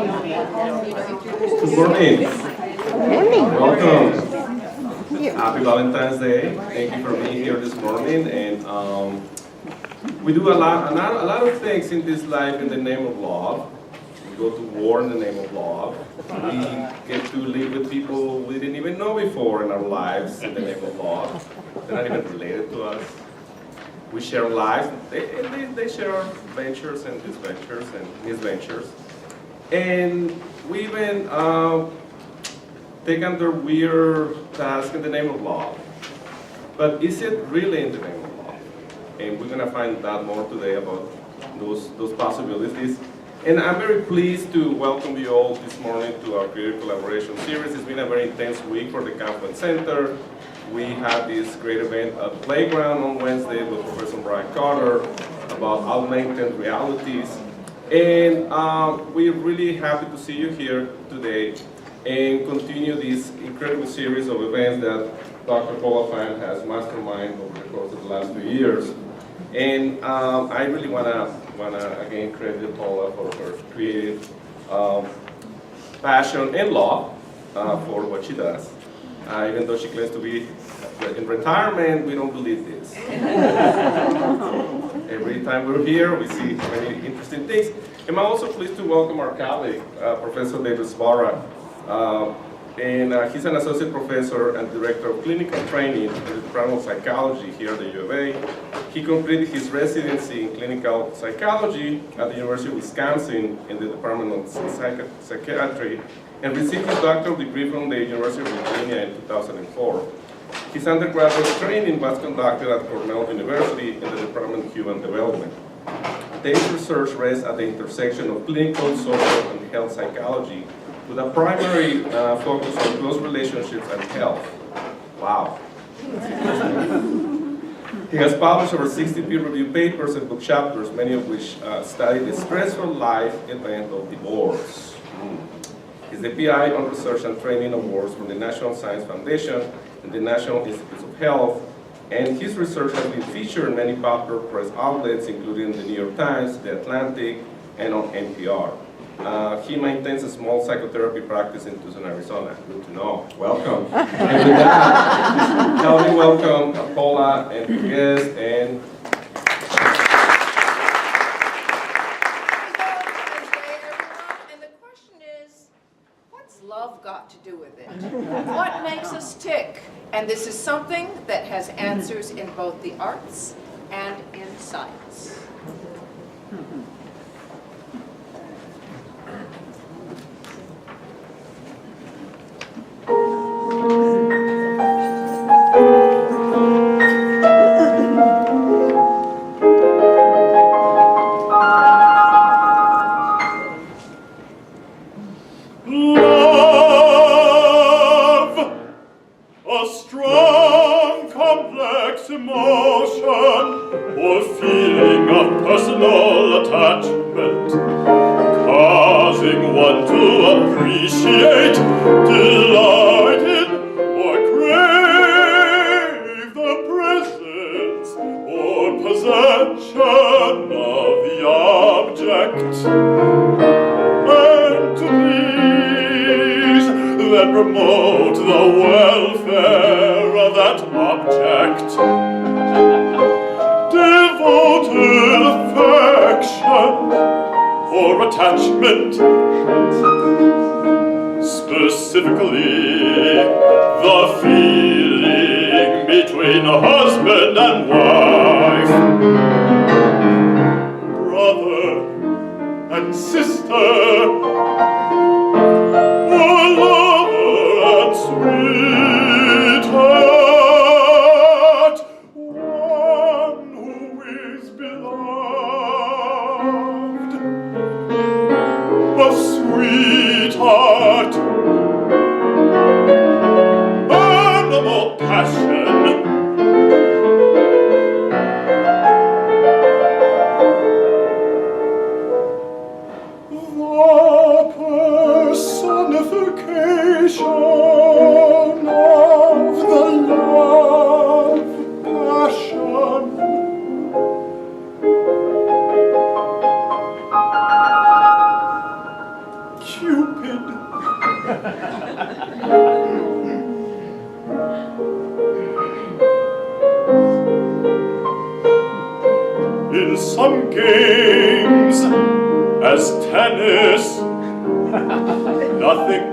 Good morning. Welcome. Happy Valentine's Day. Thank you for being here this morning. And we do a lot of things in this life in the name of love. We go to war in the name of love. We get to live with people we didn't even know before in our lives in the name of love. They're not even related to us. We share lives. They share our ventures and disventures and misventures. And we even take under weird tasks in the name of love. But is it really in the name of love? And we're going to find out more today about those possibilities. And I'm very pleased to welcome you all this morning to our Creative Collaboration Series. It's been a very intense week for the Confluencenter. We had this great event at Playground on Wednesday with Professor Brian Carter about augmented realities. And we're really happy to see you here today and continue this incredible series of events that Dr. Paula Fan has masterminded over the course of the last 2 years. And I really wanna again credit Paula for her creative passion and love for what she does. Even though she claims to be in retirement, we don't believe this. Every time we're here, we see many interesting things. And I'm also pleased to welcome our colleague, Professor David Sbarra. He's an associate professor and director of clinical training in the Department of Psychology here at the U of A. He completed his residency in clinical psychology at the University of Wisconsin in the Department of Psychiatry and received his doctoral degree from the University of Virginia in 2004. His undergraduate training was conducted at Cornell University in the Department of Human Development. Dave's research rests at the intersection of clinical, social, and health psychology with a primary focus on close relationships and health. Wow. He has published over 60 peer-reviewed papers and book chapters, many of which study the stressful life event of divorce. He's the PI on Research and Training Awards from the National Science Foundation and the National Institutes of Health, and his research has been featured in many popular press outlets, including the New York Times, The Atlantic, and on NPR. He maintains a small psychotherapy practice in Tucson, Arizona. Good to know. Welcome. And with that, help me welcome Paula and her guest and love got to do with it? What makes us tick? And this is something that has answers in both the arts and in science. Cupid. In some games, as tennis, nothing.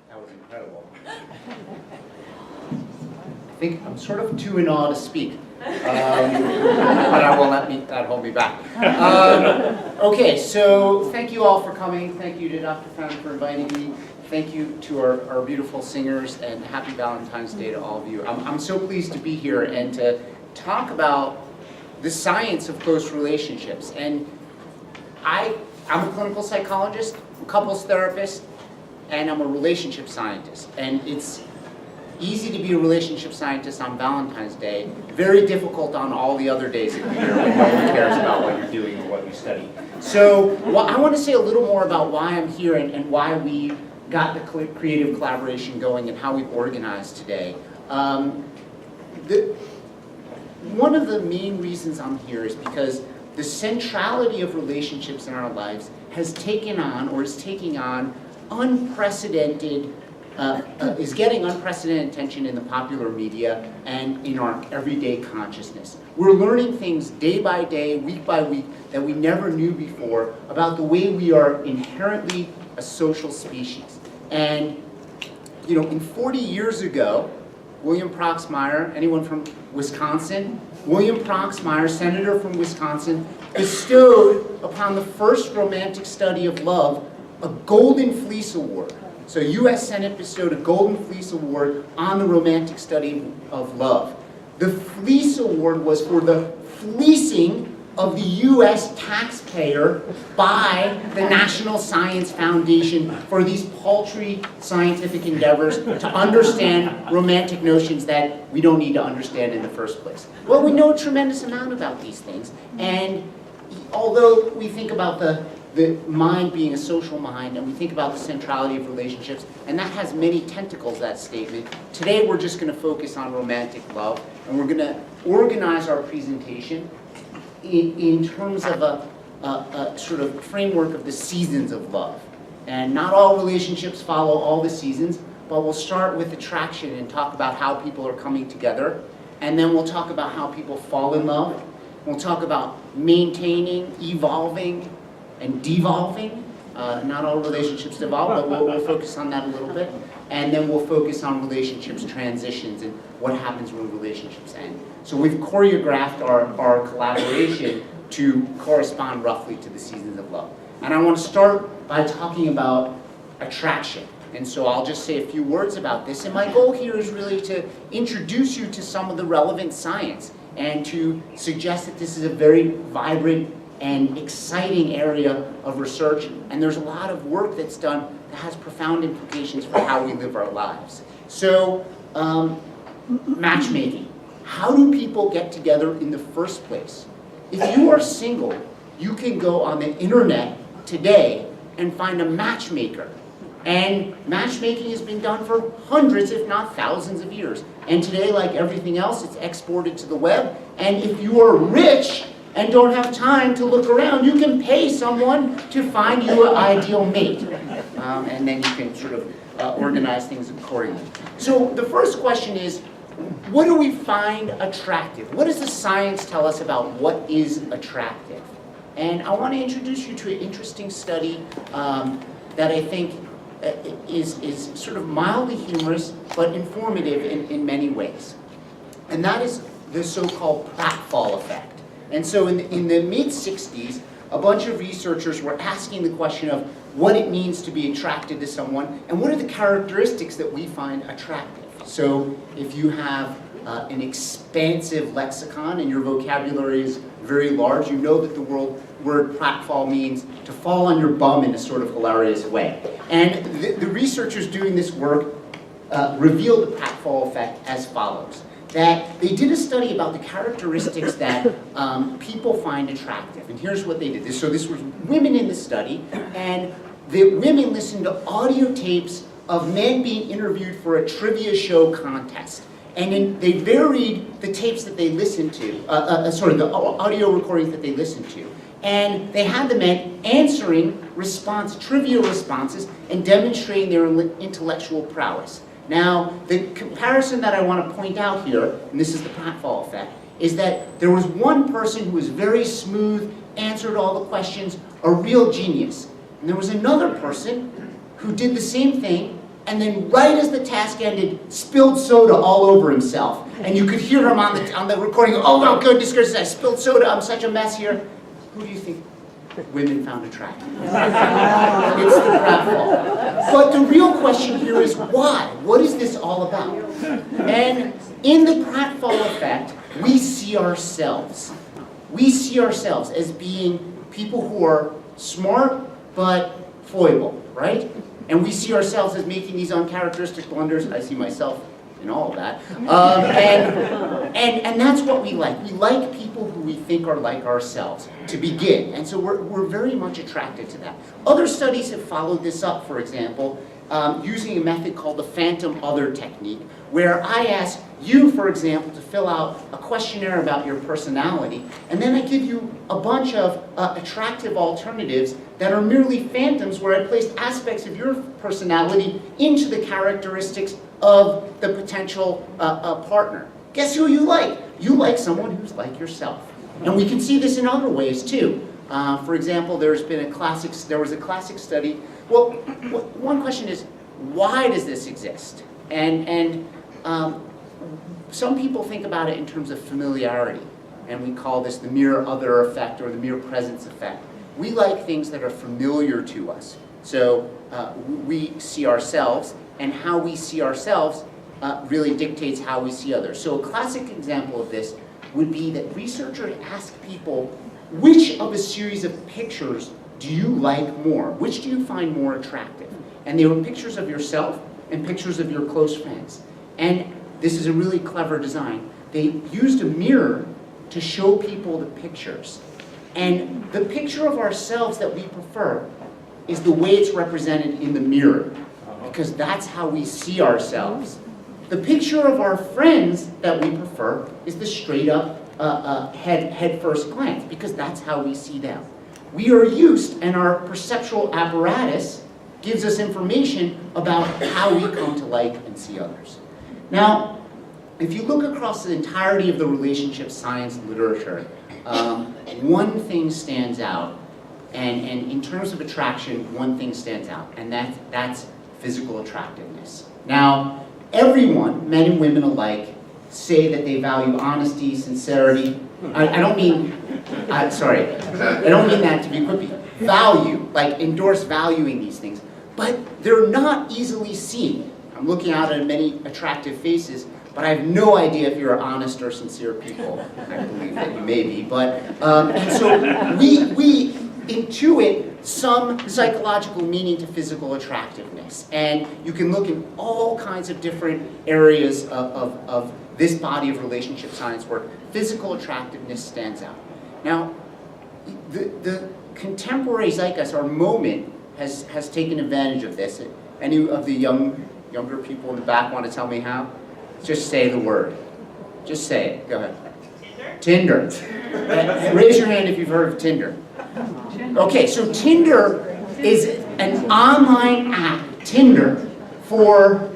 That was incredible. I think I'm sort of too in awe to speak, but I will not let that hold me back. Okay, so thank you all for coming. Thank you to Dr. Fenn for inviting me. Thank you to our beautiful singers, and happy Valentine's Day to all of you. I'm so pleased to be here and to talk about the science of close relationships. And I'm a clinical psychologist, a couples therapist, and I'm a relationship scientist. And it's easy to be a relationship scientist on Valentine's Day, very difficult on all the other days of the year when no one cares about what you're doing or what you study. So I want to say a little more about why I'm here and why we got the creative collaboration going and how we've organized today. One of the main reasons I'm here is because the centrality of relationships in our lives has taken on, or is taking on, unprecedented, is getting unprecedented attention in the popular media and in our everyday consciousness. We're learning things day by day, week by week, that we never knew before about the way we are inherently a social species. And, you know, 40 years ago, William Proxmire, anyone from Wisconsin? William Proxmire, senator from Wisconsin, bestowed upon the first romantic study of love a Golden Fleece Award. So U.S. Senate bestowed a Golden Fleece Award on the romantic study of love. The Fleece Award was for the fleecing of the U.S. taxpayer by the National Science Foundation for these paltry scientific endeavors to understand romantic notions that we don't need to understand in the first place. Well, we know a tremendous amount about these things, and although we think about the mind being a social mind, and we think about the centrality of relationships, and that has many tentacles, that statement. Today we're just going to focus on romantic love, and we're going to organize our presentation in terms of a sort of framework of the seasons of love. And not all relationships follow all the seasons, but we'll start with attraction and talk about how people are coming together, and then we'll talk about how people fall in love. We'll talk about maintaining, evolving, and devolving. Not all relationships devolve, but we'll focus on that a little bit. And then we'll focus on relationships transitions and what happens when relationships end. So we've choreographed our collaboration to correspond roughly to the seasons of love. And I want to start by talking about attraction. And so I'll just say a few words about this. And my goal here is really to introduce you to some of the relevant science and to suggest that this is a very vibrant and exciting area of research, and there's a lot of work that's done that has profound implications for how we live our lives. So, matchmaking. How do people get together in the first place? If you are single, you can go on the internet today and find a matchmaker. And matchmaking has been done for hundreds, if not thousands of years. And today, like everything else, it's exported to the web. And if you are rich and don't have time to look around, you can pay someone to find you an ideal mate. And then you can sort of organize things accordingly. So the first question is, what do we find attractive? What does the science tell us about what is attractive? And I want to introduce you to an interesting study that I think is sort of mildly humorous, but informative in many ways. And that is the so-called pratfall effect. And so in the mid-60s, a bunch of researchers were asking the question of what it means to be attracted to someone, and what are the characteristics that we find attractive. So if you have an expansive lexicon and your vocabulary is very large, you know that the word pratfall means to fall on your bum in a sort of hilarious way. And the researchers doing this work revealed the pratfall effect as follows. That they did a study about the characteristics that people find attractive. And here's what they did. So this was women in the study, and that women listen to audio tapes of men being interviewed for a trivia show contest. And then they varied the tapes that they listened to, the audio recordings that they listened to. And they had the men answering trivia responses and demonstrating their intellectual prowess. Now, the comparison that I want to point out here, and this is the pratfall effect, is that there was one person who was very smooth, answered all the questions, a real genius. And there was another person who did the same thing, and then right as the task ended, spilled soda all over himself. And you could hear him on the recording, oh my goodness gracious, I spilled soda, I'm such a mess here. Who do you think women found attractive? It's the pratfall. But the real question here is why? What is this all about? And in the pratfall effect, we see ourselves. We see ourselves as being people who are smart but foible, right? And we see ourselves as making these uncharacteristic blunders. I see myself in all of that. And that's what we like. We like people who we think are like ourselves to begin. And so we're very much attracted to that. Other studies have followed this up, for example, using a method called the phantom other technique, where I ask you, for example, to fill out a questionnaire about your personality, and then I give you a bunch of attractive alternatives that are merely phantoms, where I placed aspects of your personality into the characteristics of the potential partner. Guess who you like? You like someone who's like yourself. And we can see this in other ways too. For example, there was a classic study. Well, one question is, why does this exist? And some people think about it in terms of familiarity, and we call this the mere other effect or the mere presence effect. We like things that are familiar to us. So we see ourselves, and how we see ourselves really dictates how we see others. So a classic example of this would be that researchers ask people, which of a series of pictures do you like more? Which do you find more attractive? And they were pictures of yourself and pictures of your close friends. And this is a really clever design. They used a mirror to show people the pictures. And the picture of ourselves that we prefer is the way it's represented in the mirror, because that's how we see ourselves. The picture of our friends that we prefer is the straight up head first glance, because that's how we see them. We are used, and our perceptual apparatus gives us information about how we come to like and see others. Now, if you look across the entirety of the relationship science literature, one thing stands out, and in terms of attraction, one thing stands out, and that's physical attractiveness. Now, everyone, men and women alike, say that they value honesty, sincerity. I don't mean that to be quippy. Value, like endorse valuing these things, but they're not easily seen. I'm looking out at many attractive faces, but I have no idea if you're honest or sincere people. I believe that you may be, but and so we intuit some psychological meaning to physical attractiveness, and you can look in all kinds of different areas of this body of relationship science where physical attractiveness stands out. Now, the contemporary zeitgeist, our moment, has taken advantage of this. Any of the younger people in the back want to tell me how? Just say the word. Just say it. Go ahead. Tinder. Raise your hand if you've heard of Tinder. Okay, so Tinder is an online app, Tinder, for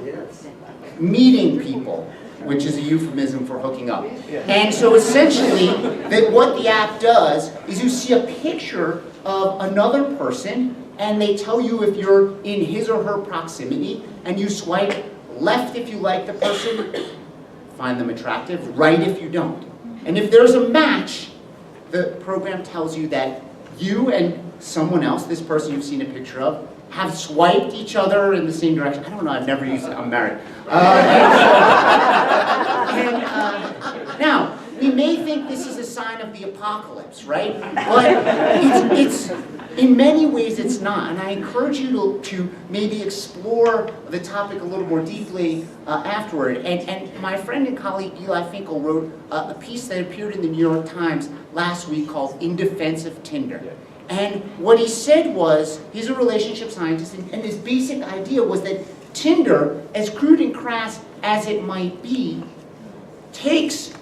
meeting people, which is a euphemism for hooking up. And so essentially, what the app does is you see a picture of another person, and they tell you if you're in his or her proximity, and you swipe left if you like the person, find them attractive, right if you don't. And if there's a match, the program tells you that you and someone else, this person you've seen a picture of, have swiped each other in the same direction. I don't know, I've never used it, I'm married. Now, we may think this is a sign of the apocalypse, right? But it's in many ways it's not, and I encourage you to maybe explore the topic a little more deeply afterward. And my friend and colleague Eli Finkel wrote a piece that appeared in the New York Times last week called In Defense of Tinder. And what he said was, he's a relationship scientist, and his basic idea was that Tinder, as crude and crass as it might be, takes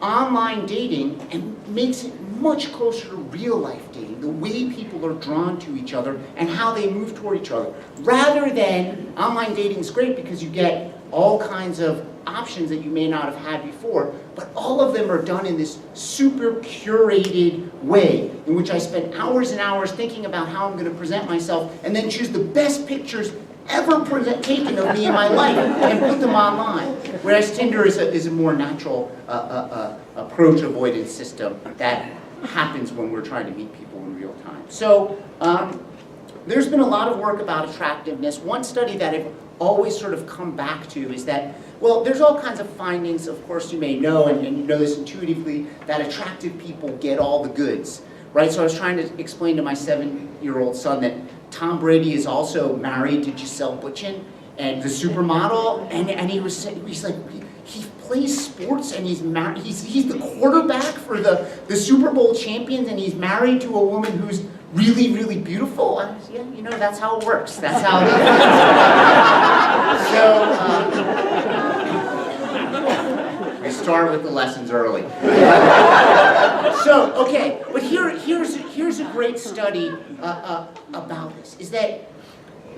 online dating and makes it much closer to real life dating, the way people are drawn to each other and how they move toward each other. Rather than, online dating is great because you get all kinds of options that you may not have had before, but all of them are done in this super curated way in which I spend hours and hours thinking about how I'm going to present myself and then choose the best pictures ever taken of me in my life and put them online. Whereas Tinder is a more natural approach avoidance system that happens when we're trying to meet people in real time. So there's been a lot of work about attractiveness. One study that I've always sort of come back to is that, well, there's all kinds of findings, of course you may know, and you know this intuitively, that attractive people get all the goods, right? So I was trying to explain to my 7-year-old son that Tom Brady is also married to Gisele Bündchen, and the supermodel, and he's like, he plays sports and he's married, he's the quarterback for the Super Bowl champions, and he's married to a woman who's really, really beautiful. I was, yeah, you know, that's how it works. That's how we start with the lessons early. So, okay, but here's a great study about this, is that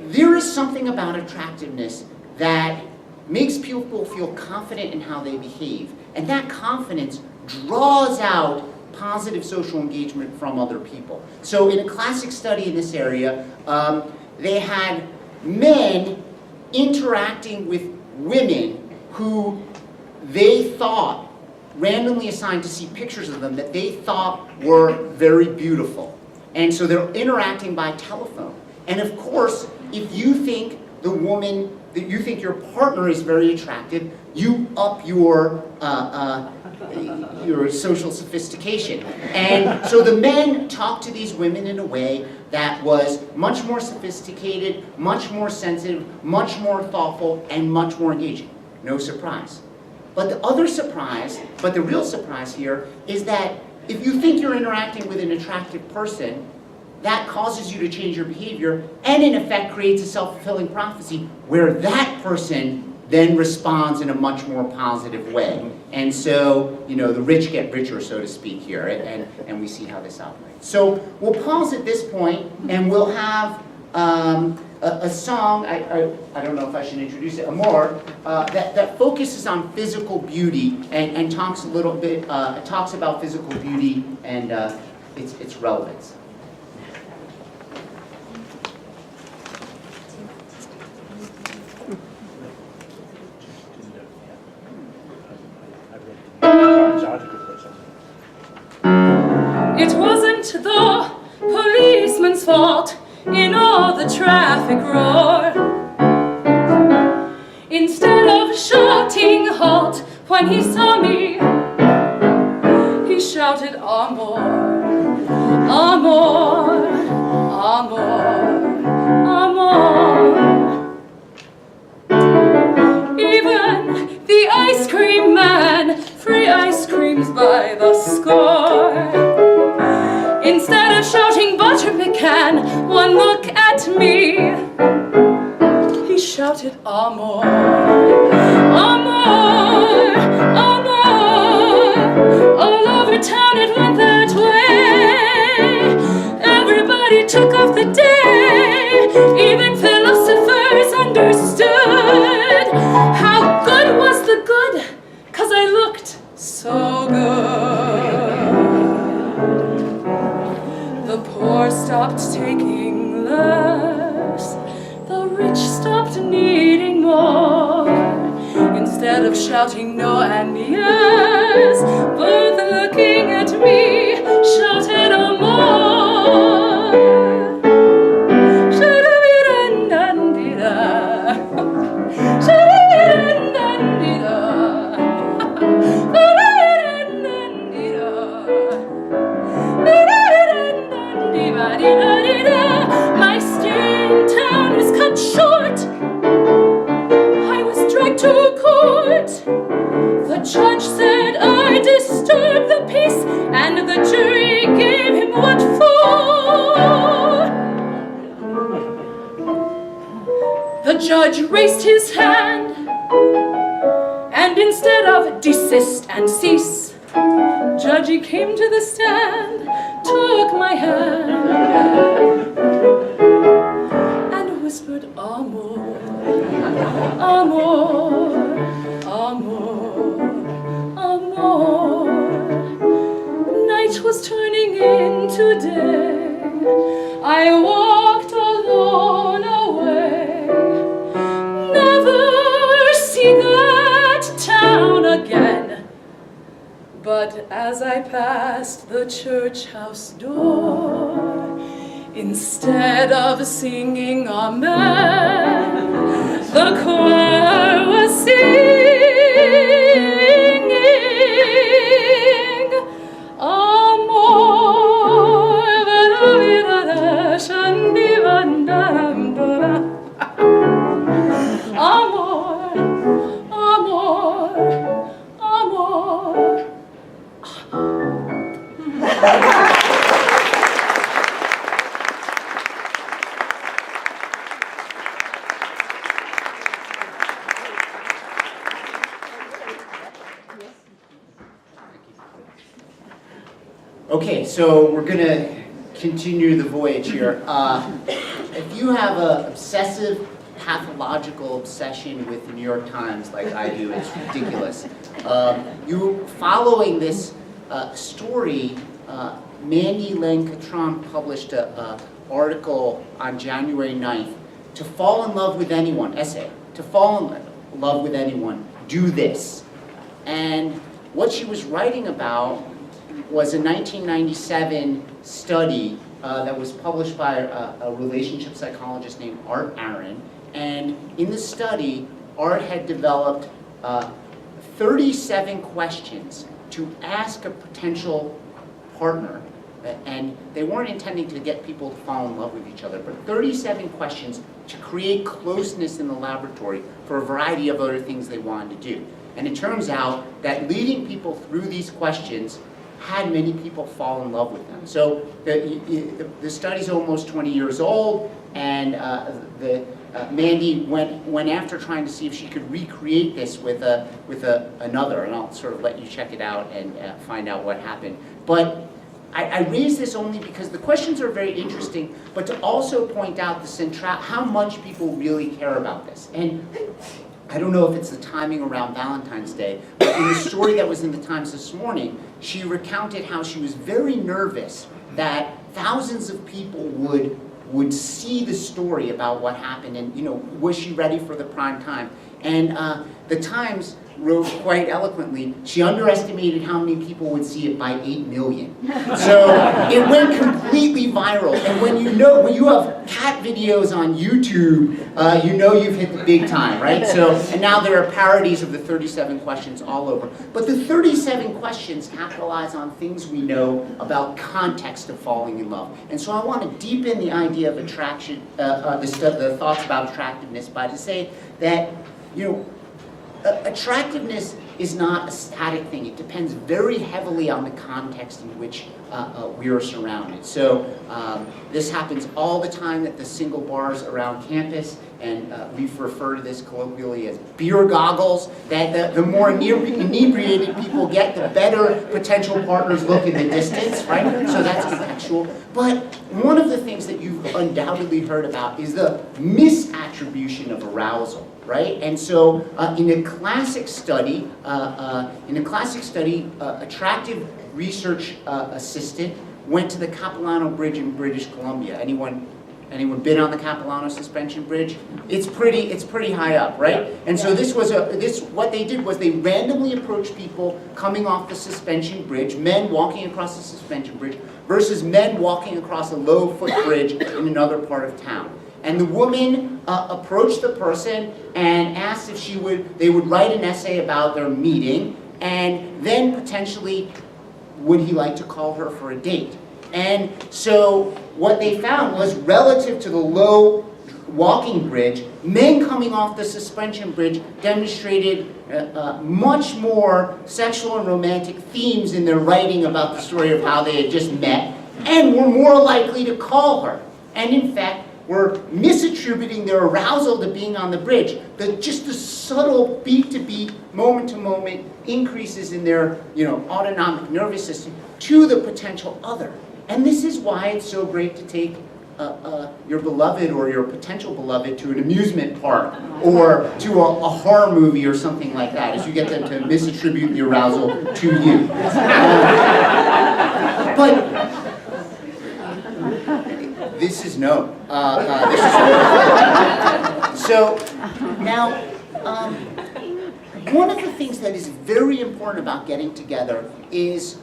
there is something about attractiveness that makes people feel confident in how they behave, and that confidence draws out positive social engagement from other people. So in a classic study in this area, they had men interacting with women who they thought, randomly assigned to see pictures of them that they thought were very beautiful. And so they're interacting by telephone. And of course, if you think the woman, that you think your partner is very attractive, you up your social sophistication. And so the men talked to these women in a way that was much more sophisticated, much more sensitive, much more thoughtful, and much more engaging. No surprise. But the real surprise here is that if you think you're interacting with an attractive person, that causes you to change your behavior and in effect creates a self-fulfilling prophecy where that person then responds in a much more positive way. And so, you know, the rich get richer, so to speak, here, and we see how this operates. So we'll pause at this point and we'll have a song, I don't know if I should introduce it, Amor, that focuses on physical beauty and talks a little bit, talks about physical beauty and its relevance. It wasn't the policeman's fault in all the traffic roar. Instead of shouting halt when he saw me, he shouted amor, amor, amor, amor. Even the ice cream man, free ice creams by the score. Instead of shouting butter pecan, one look at me, he shouted amor, amor, amor. All over town it went that way. Everybody took off the day. Even philosophers understood how good was the good, 'cause I looked so good. The poor stopped taking less, the rich stopped needing more. Instead of shouting no and yes, both looking at me, shouted amor. Shada-bi-dan-dan-di-da. Shada-bi-dan-dan-di-da. My stay in town was cut short. I was dragged to court. The judge said I disturbed the peace, and the The judge raised his hand, and instead of desist and cease, Judgy came to the stand, took my hand, and whispered, Amor, Amor, Amor, Amor. Night was turning into day. I walked alone away, never see that town again. But as I passed the church house door, instead of singing Amen, the choir was singing Amor, Amor, Amor, Amor. Okay, so we're going to continue the voyage here. If you have an obsessive, pathological obsession with the New York Times like I do, it's ridiculous. You following this story, Mandy Lang-Catron published an article on January 9th, To Fall in Love with Anyone, essay, to fall in love with anyone, do this. And what she was writing about was a 1997 study that was published by a relationship psychologist named Art Aaron. And in the study, Art had developed 37 questions to ask a potential partner. And they weren't intending to get people to fall in love with each other, but 37 questions to create closeness in the laboratory for a variety of other things they wanted to do. And it turns out that leading people through these questions had many people fall in love with them. So the study's almost 20 years old, and Mandy went after trying to see if she could recreate this with another, and I'll sort of let you check it out and find out what happened. But I raise this only because the questions are very interesting, but to also point out how much people really care about this. And I don't know if it's the timing around Valentine's Day, but in the story that was in the Times this morning, she recounted how she was very nervous that thousands of people would see the story about what happened, and was she ready for the prime time? And the Times wrote quite eloquently, she underestimated how many people would see it by 8 million. So it went completely viral. And when you have cat videos on YouTube, you've hit the big time, right? And now there are parodies of the 37 questions all over. But the 37 questions capitalize on things we know about context of falling in love. And so I want to deepen the idea of attraction, the thoughts about attractiveness by to say that, attractiveness is not a static thing. It depends very heavily on the context in which we are surrounded. So this happens all the time at the single bars around campus, and we refer to this colloquially as beer goggles, that the more inebriated people get, the better potential partners look in the distance, right? So that's contextual. But one of the things that you've undoubtedly heard about is the misattribution of arousal. Right, and so in a classic study, attractive research assistant went to the Capilano Bridge in British Columbia. Anyone been on the Capilano Suspension Bridge? It's pretty high up, right? And so what they did was they randomly approached people coming off the suspension bridge, men walking across the suspension bridge, versus men walking across a low footbridge in another part of town. And the woman approached the person and asked if they would write an essay about their meeting, and then potentially would he like to call her for a date. And so what they found was, relative to the low walking bridge, men coming off the suspension bridge demonstrated much more sexual and romantic themes in their writing about the story of how they had just met, and were more likely to call her. And in fact, were misattributing their arousal to being on the bridge. Just the subtle beat-to-beat, moment-to-moment increases in their autonomic nervous system to the potential other. And this is why it's so great to take your beloved or your potential beloved to an amusement park or to a horror movie or something like that, as you get them to misattribute the arousal to you. But this is no. So now, one of the things that is very important about getting together is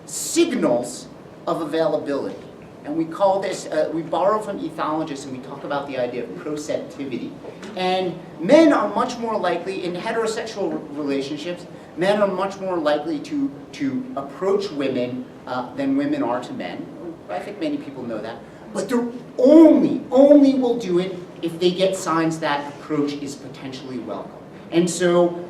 signals of availability. And we call this, we borrow from ethologists and we talk about the idea of proceptivity. And men are much more likely, in heterosexual relationships, men are much more likely to approach women than women are to men. I think many people know that. But they only will do it if they get signs that approach is potentially welcome. And so,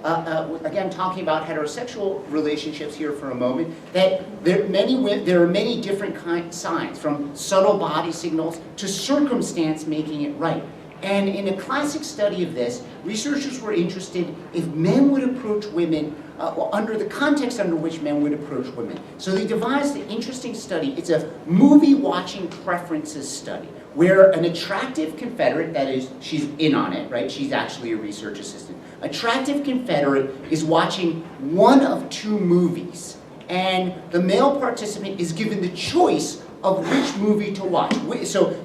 again, talking about heterosexual relationships here for a moment, that there are many different signs, from subtle body signals to circumstance making it right. And in a classic study of this, researchers were interested if men would approach women under the context under which men would approach women. So they devised an interesting study. It's a movie-watching preferences study, where an attractive Confederate, that is, she's in on it, right? She's actually a research assistant. Attractive Confederate is watching one of two movies, and the male participant is given the choice of which movie to watch. So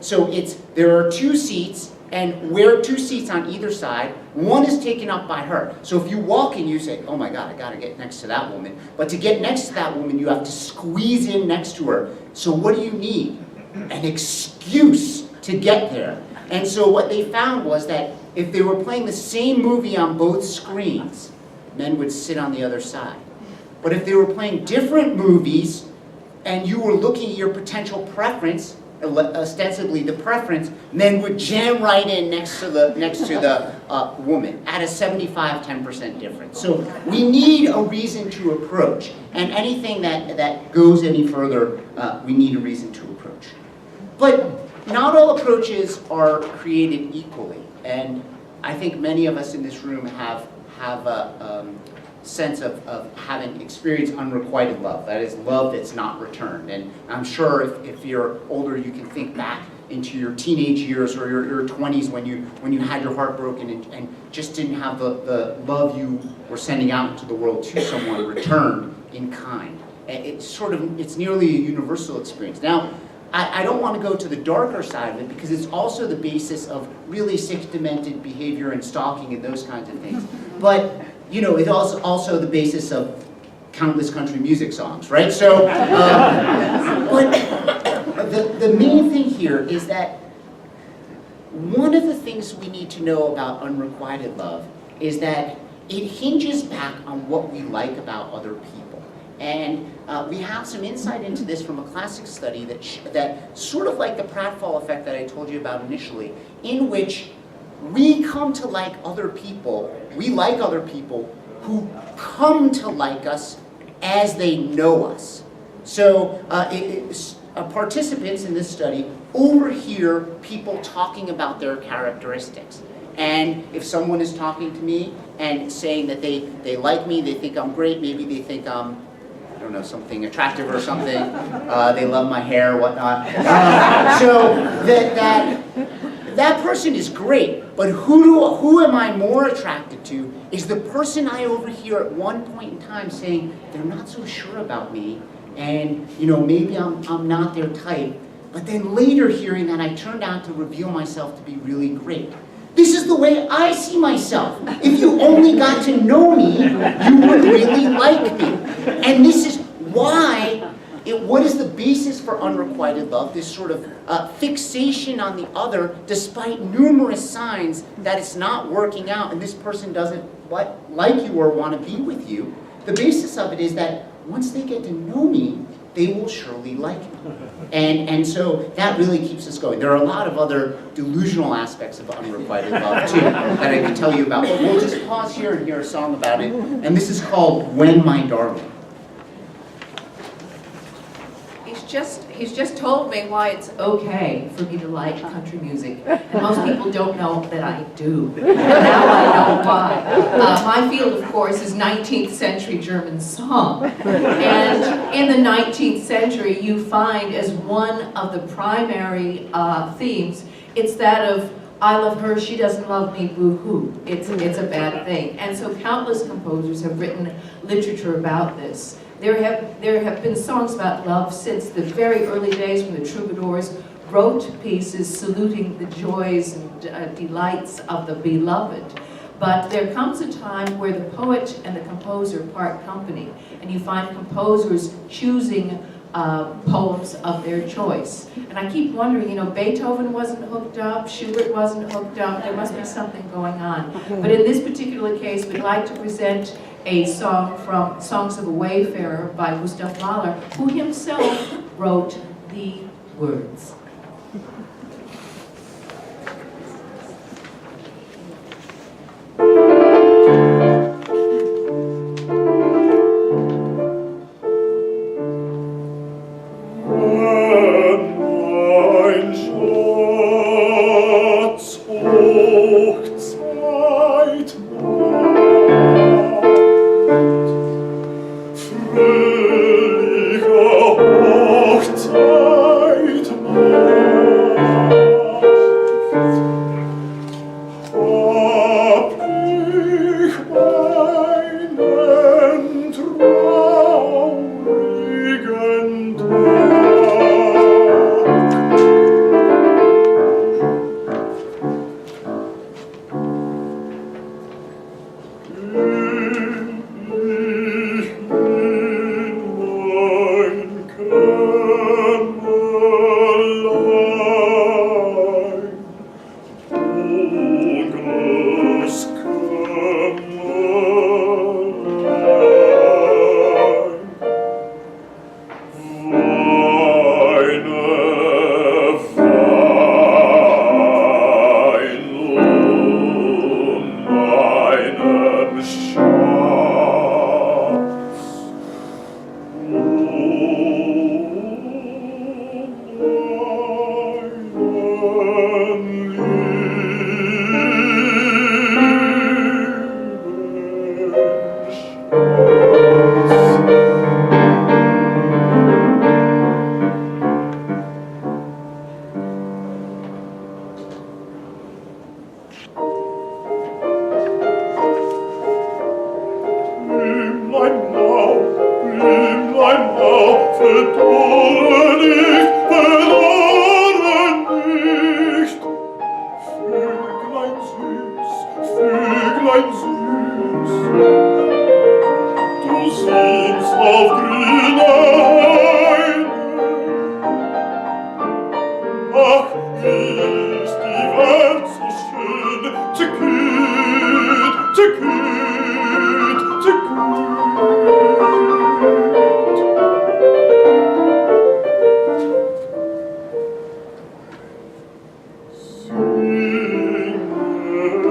there are two seats, and we're two seats on either side. One is taken up by her. So if you walk in, you say, oh my God, I gotta get next to that woman. But to get next to that woman, you have to squeeze in next to her. So what do you need? An excuse to get there. And so what they found was that if they were playing the same movie on both screens, men would sit on the other side. But if they were playing different movies and you were looking at your potential preference, ostensibly the preference, men would jam right in next to the woman at a 75-10% difference. So we need a reason to approach, and anything that goes any further, we need a reason to approach. But not all approaches are created equally, and I think many of us in this room have a sense of having experienced unrequited love, that is, love that's not returned. And I'm sure if you're older, you can think back into your teenage years or your 20s when you had your heart broken and just didn't have the love you were sending out into the world to someone returned in kind. It's nearly a universal experience. Now, I don't want to go to the darker side of it because it's also the basis of really sick, demented behavior and stalking and those kinds of things. But it's also the basis of countless country music songs, right? So, but the main thing here is that one of the things we need to know about unrequited love is that it hinges back on what we like about other people. And we have some insight into this from a classic study that sort of like the pratfall effect that I told you about initially, in which we come to like other people, we like other people who come to like us as they know us. So participants in this study overhear people talking about their characteristics. And if someone is talking to me and saying that they like me, they think I'm great, maybe they think I'm, I don't know, something attractive or something, they love my hair, whatnot. So that person is great, but who am I more attracted to is the person I overhear at one point in time saying they're not so sure about me, and maybe I'm not their type, but then later hearing that I turned out to reveal myself to be really great. This is the way I see myself. If you only got to know me, you would really like me. And this is why, what is the basis for unrequited love? This sort of fixation on the other, despite numerous signs that it's not working out and this person doesn't like you or want to be with you. The basis of it is that once they get to know me, they will surely like me. And so that really keeps us going. There are a lot of other delusional aspects of unrequited love, too, that I can tell you about. But we'll just pause here and hear a song about it. And this is called When My Darling. he's just told me why it's okay for me to like country music. And most people don't know that I do. And now I know why. My field, of course, is 19th century German song. And in the 19th century, you find as one of the primary themes, it's that of, I love her, she doesn't love me, boo-hoo. It's a bad thing. And so countless composers have written literature about this. There have been songs about love since the very early days when the troubadours wrote pieces saluting the joys and delights of the beloved. But there comes a time where the poet and the composer part company, and you find composers choosing poems of their choice. And I keep wondering, you know, Beethoven wasn't hooked up, Schubert wasn't hooked up, there must be something going on. But in this particular case, we'd like to present a song from Songs of a Wayfarer by Gustav Mahler, who himself wrote the words.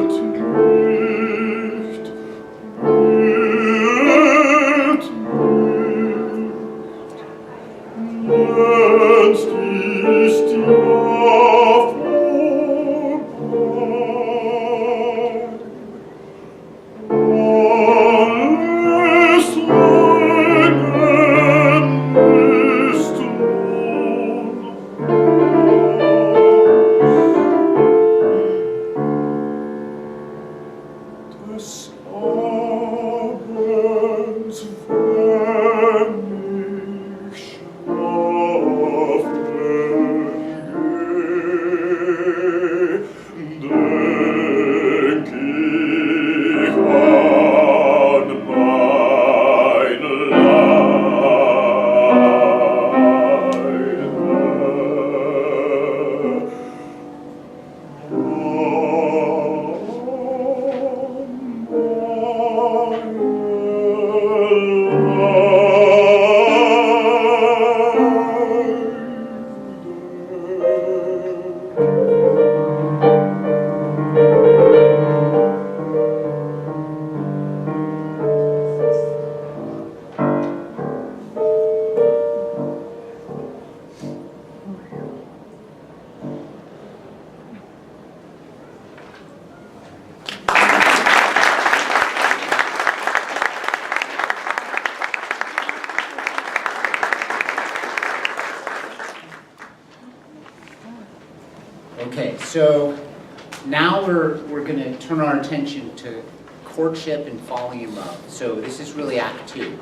Singet nicht, So now we're going to turn our attention to courtship and falling in love. So this is really Act 2.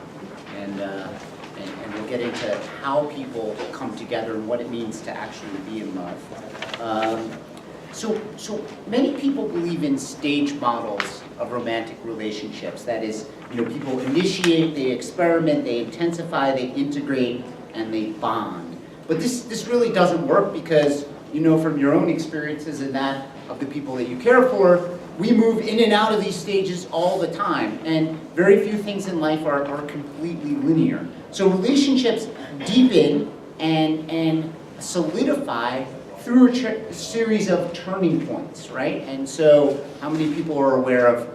And we'll get into how people come together and what it means to actually be in love. So many people believe in stage models of romantic relationships. That is, people initiate, they experiment, they intensify, they integrate, and they bond. But this really doesn't work because, from your own experiences and that of the people that you care for, we move in and out of these stages all the time, and very few things in life are completely linear. So relationships deepen and solidify through a series of turning points, right? And so how many people are aware of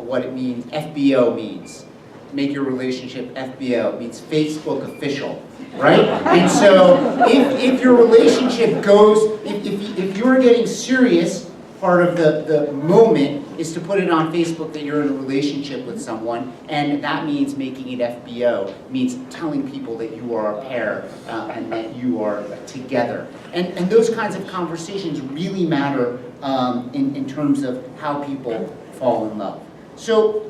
what it means, FBO means? Make your relationship FBO, it means Facebook official, right? And so if your relationship goes, if you're getting serious, part of the moment is to put it on Facebook that you're in a relationship with someone, and that means making it FBO. It means telling people that you are a pair and that you are together. And those kinds of conversations really matter in terms of how people fall in love. So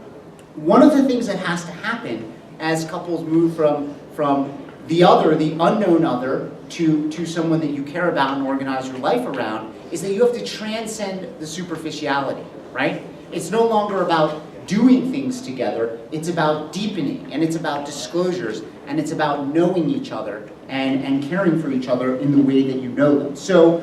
one of the things that has to happen as couples move from the other, the unknown other, to someone that you care about and organize your life around, is that you have to transcend the superficiality, right? It's no longer about doing things together, it's about deepening, and it's about disclosures, and it's about knowing each other and caring for each other in the way that you know them. So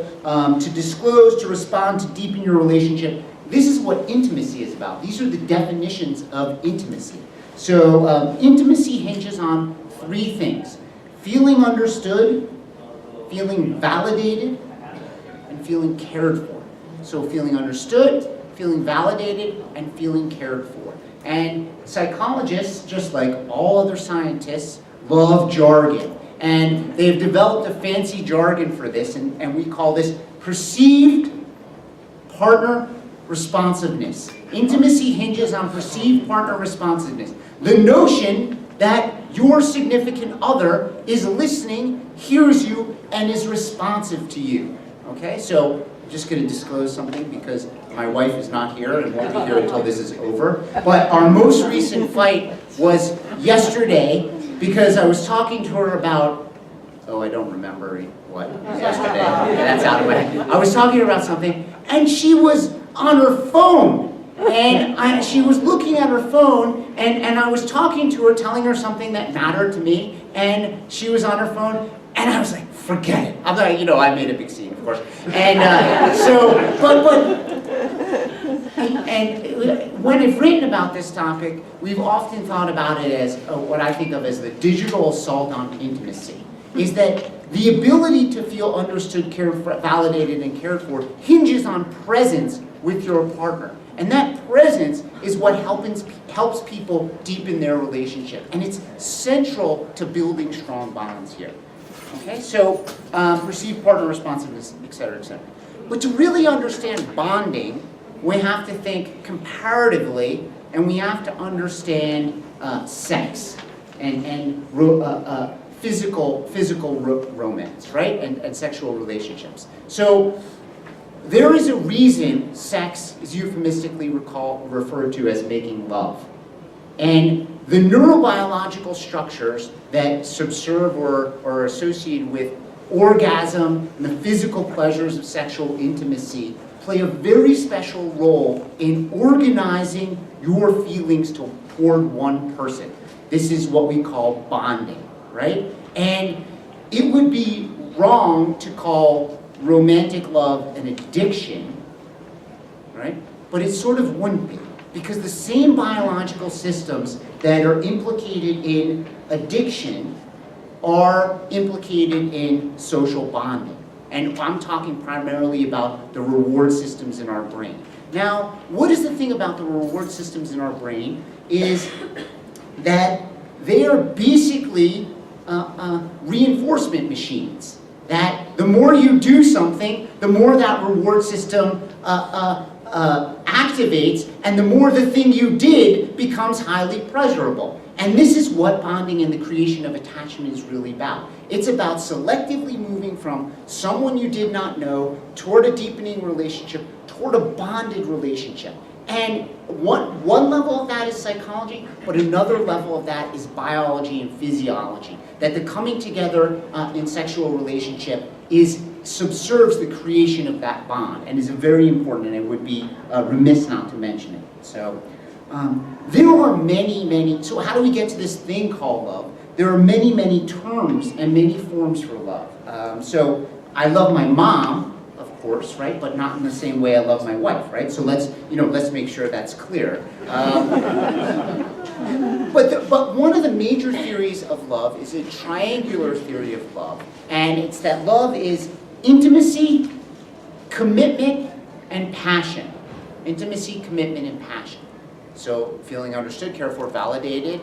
to disclose, to respond, to deepen your relationship, this is what intimacy is about. These are the definitions of intimacy. So intimacy hinges on three things: feeling understood, feeling validated, and feeling cared for. So feeling understood, feeling validated, and feeling cared for. And psychologists, just like all other scientists, love jargon. And they've developed a fancy jargon for this, and we call this perceived partner responsiveness. Intimacy hinges on perceived partner responsiveness. The notion that your significant other is listening, hears you, and is responsive to you. Okay, so I'm just going to disclose something because my wife is not here and won't be here until this is over. But our most recent fight was yesterday because I was talking to her about, I don't remember what yesterday. That's out of my head. I was talking to her about something, and she was on her phone. And she was looking at her phone, and I was talking to her, telling her something that mattered to me, and she was on her phone, and I was like, forget it. I'm like, I made a big scene, of course. And and when I've written about this topic, we've often thought about it as what I think of as the digital assault on intimacy, is that the ability to feel understood, cared for, validated, and cared for hinges on presence with your partner. And that presence is what helps people deepen their relationship. And it's central to building strong bonds here. Okay, so perceived partner responsiveness, et cetera, et cetera. But to really understand bonding, we have to think comparatively, and we have to understand sex and physical romance, right? And sexual relationships. So there is a reason sex is euphemistically referred to as making love. And the neurobiological structures that subserve or are associated with orgasm and the physical pleasures of sexual intimacy play a very special role in organizing your feelings toward one person. This is what we call bonding, right? And it would be wrong to call romantic love an addiction, right? But it sort of wouldn't be, because the same biological systems that are implicated in addiction are implicated in social bonding. And I'm talking primarily about the reward systems in our brain. Now, what is the thing about the reward systems in our brain is that they are basically reinforcement machines. That the more you do something, the more that reward system activates, and the more the thing you did becomes highly pleasurable. And this is what bonding and the creation of attachment is really about. It's about selectively moving from someone you did not know toward a deepening relationship, toward a bonded relationship. And one level of that is psychology, but another level of that is biology and physiology. That the coming together in sexual relationship subserves the creation of that bond, and is very important, and it would be remiss not to mention it. So there are many, so how do we get to this thing called love? There are many terms and many forms for love. So I love my mom, of course, right? But not in the same way I love my wife, right? So let's make sure that's clear. But one of the major theories of love is a triangular theory of love, and it's that love is intimacy, commitment, and passion. Intimacy, commitment, and passion. So feeling understood, cared for, validated,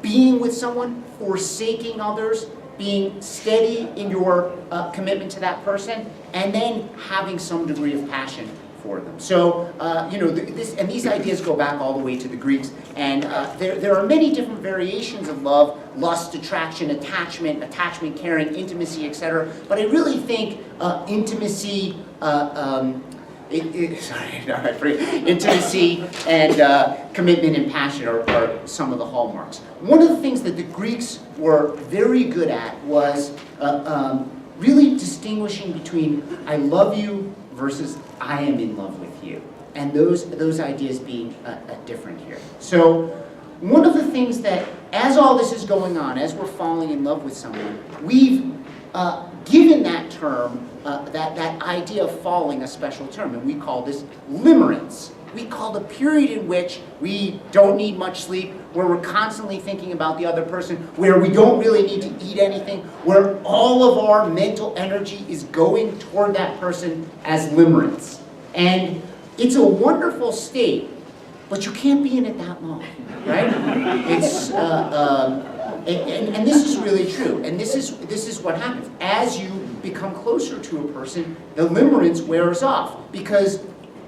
being with someone, forsaking others, being steady in your commitment to that person, and then having some degree of passion for them. So, these ideas go back all the way to the Greeks, and there are many different variations of love: lust, attraction, attachment, caring, intimacy, etc. But I really think intimacy, intimacy and commitment and passion are some of the hallmarks. One of the things that the Greeks were very good at was really distinguishing between I love you versus I am in love with you, and those ideas being different here. So one of the things that, as all this is going on, as we're falling in love with someone, we've given that term, that idea of falling, a special term, and we call this limerence. We call the period in which we don't need much sleep, where we're constantly thinking about the other person, where we don't really need to eat anything, where all of our mental energy is going toward that person as limerence. And it's a wonderful state, but you can't be in it that long, right? It's and this is really true, and this is what happens as you become closer to a person. The limerence wears off because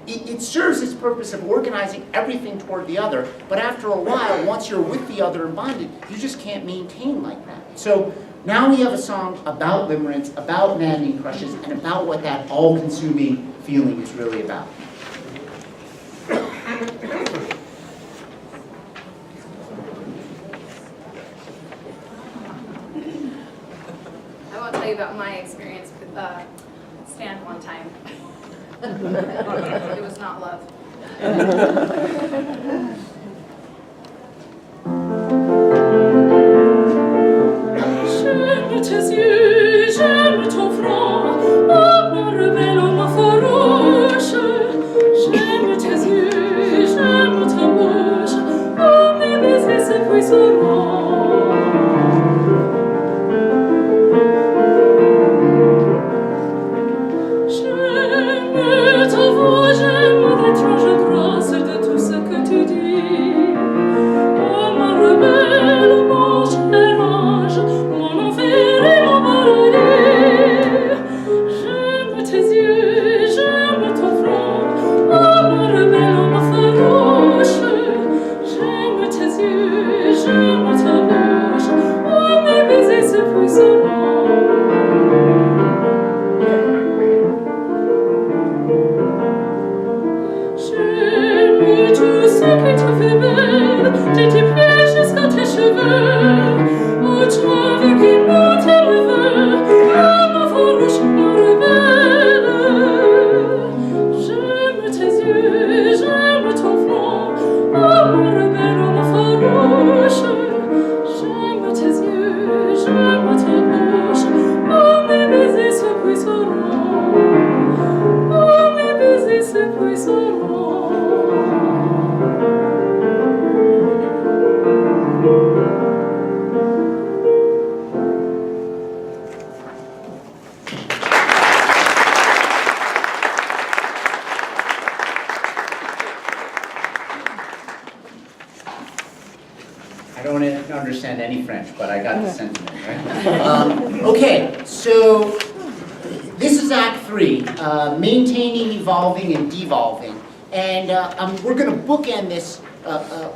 it serves its purpose of organizing everything toward the other, but after a while, once you're with the other and bonded, you just can't maintain like that. So now we have a song about limerence, about maddening crushes, and about what that all-consuming feeling is really about. I won't tell you about my experience with Stan one time. It was not love. J'aime tes yeux, j'aime ton front, oh mon rebelle, oh mon farouche. J'aime tes yeux, j'aime ta bouche, oh mes baisers se puiseront. Understand any French, but I got the sentiment, right? Okay, so this is Act 3. 3, maintaining, evolving, and devolving. And we're going to bookend this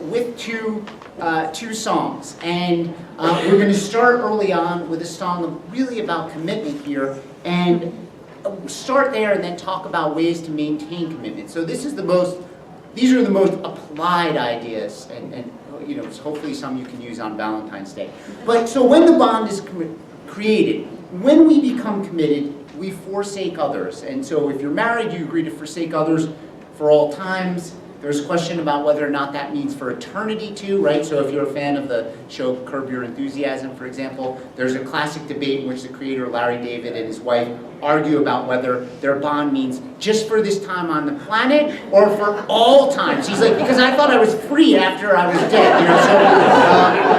with two songs. And we're going to start early on with a song really about commitment here, and start there and then talk about ways to maintain commitment. So these are the most applied ideas, and you know, hopefully some you can use on Valentine's Day. But so when the bond is created, when we become committed, we forsake others. And so if you're married, you agree to forsake others for all times. There's a question about whether or not that means for eternity too, right? So if you're a fan of the show Curb Your Enthusiasm, for example, there's a classic debate in which the creator, Larry David, and his wife argue about whether their bond means just for this time on the planet or for all time. She's like, because I thought I was free after I was dead, you know,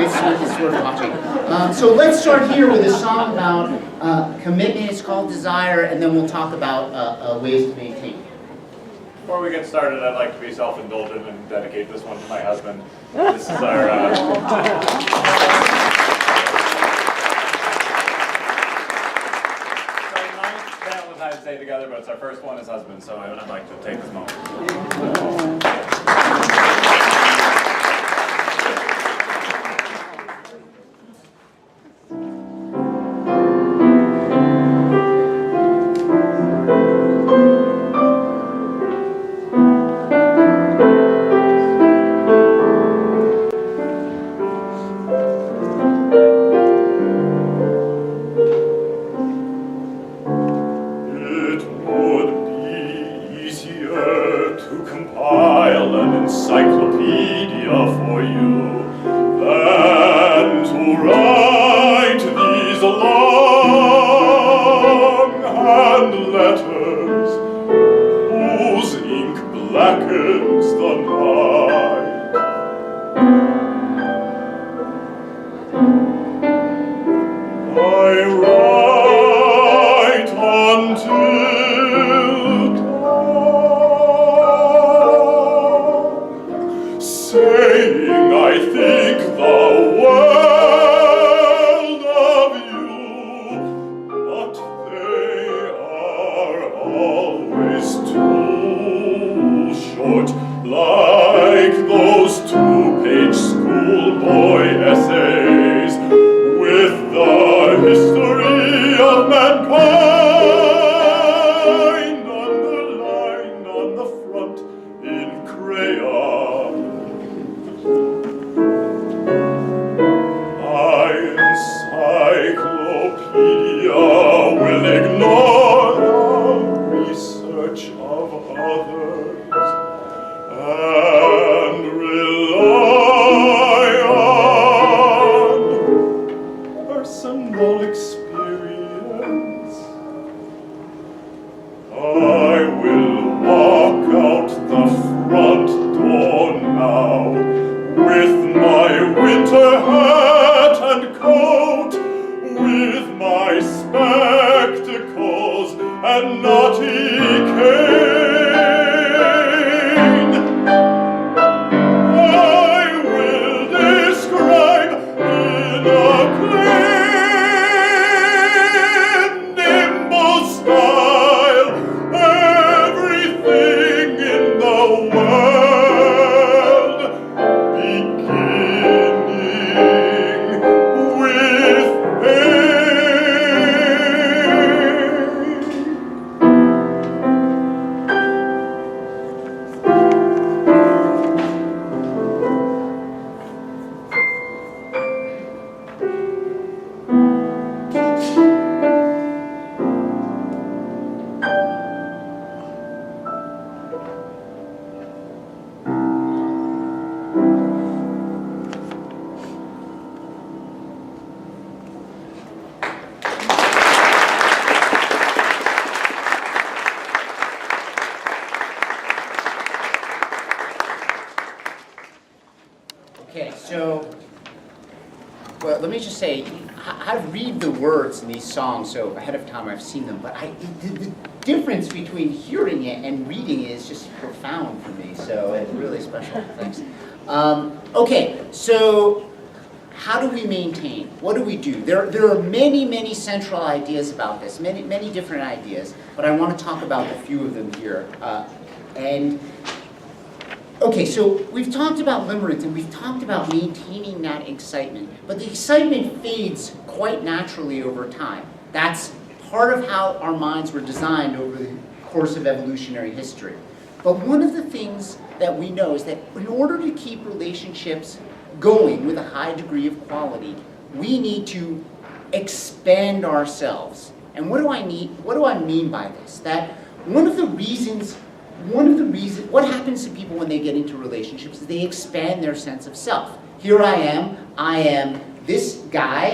so it's worth watching. So let's start here with a song about commitment. It's called Desire, and then we'll talk about ways to maintain. Before we get started, I'd like to be self-indulgent and dedicate this one to my husband. This is our... Valentine's Day together, but it's our first one as husbands, so I'd like to take this moment. Okay, so, well, let me just say, I read the words in these songs, so ahead of time I've seen them, but the difference between hearing it and reading it is just profound for me, so it's really special. Thanks. Okay, so how do we maintain? What do we do? There are many, many central ideas about this, many different ideas, but I want to talk about a few of them here. Okay, so we've talked about limerence and we've talked about maintaining that excitement, but the excitement fades quite naturally over time. That's part of how our minds were designed over the course of evolutionary history. But one of the things that we know is that in order to keep relationships going with a high degree of quality, we need to expand ourselves. And what do I mean by this? That one of the reasons, what happens to people when they get into relationships is they expand their sense of self. Here I am this guy,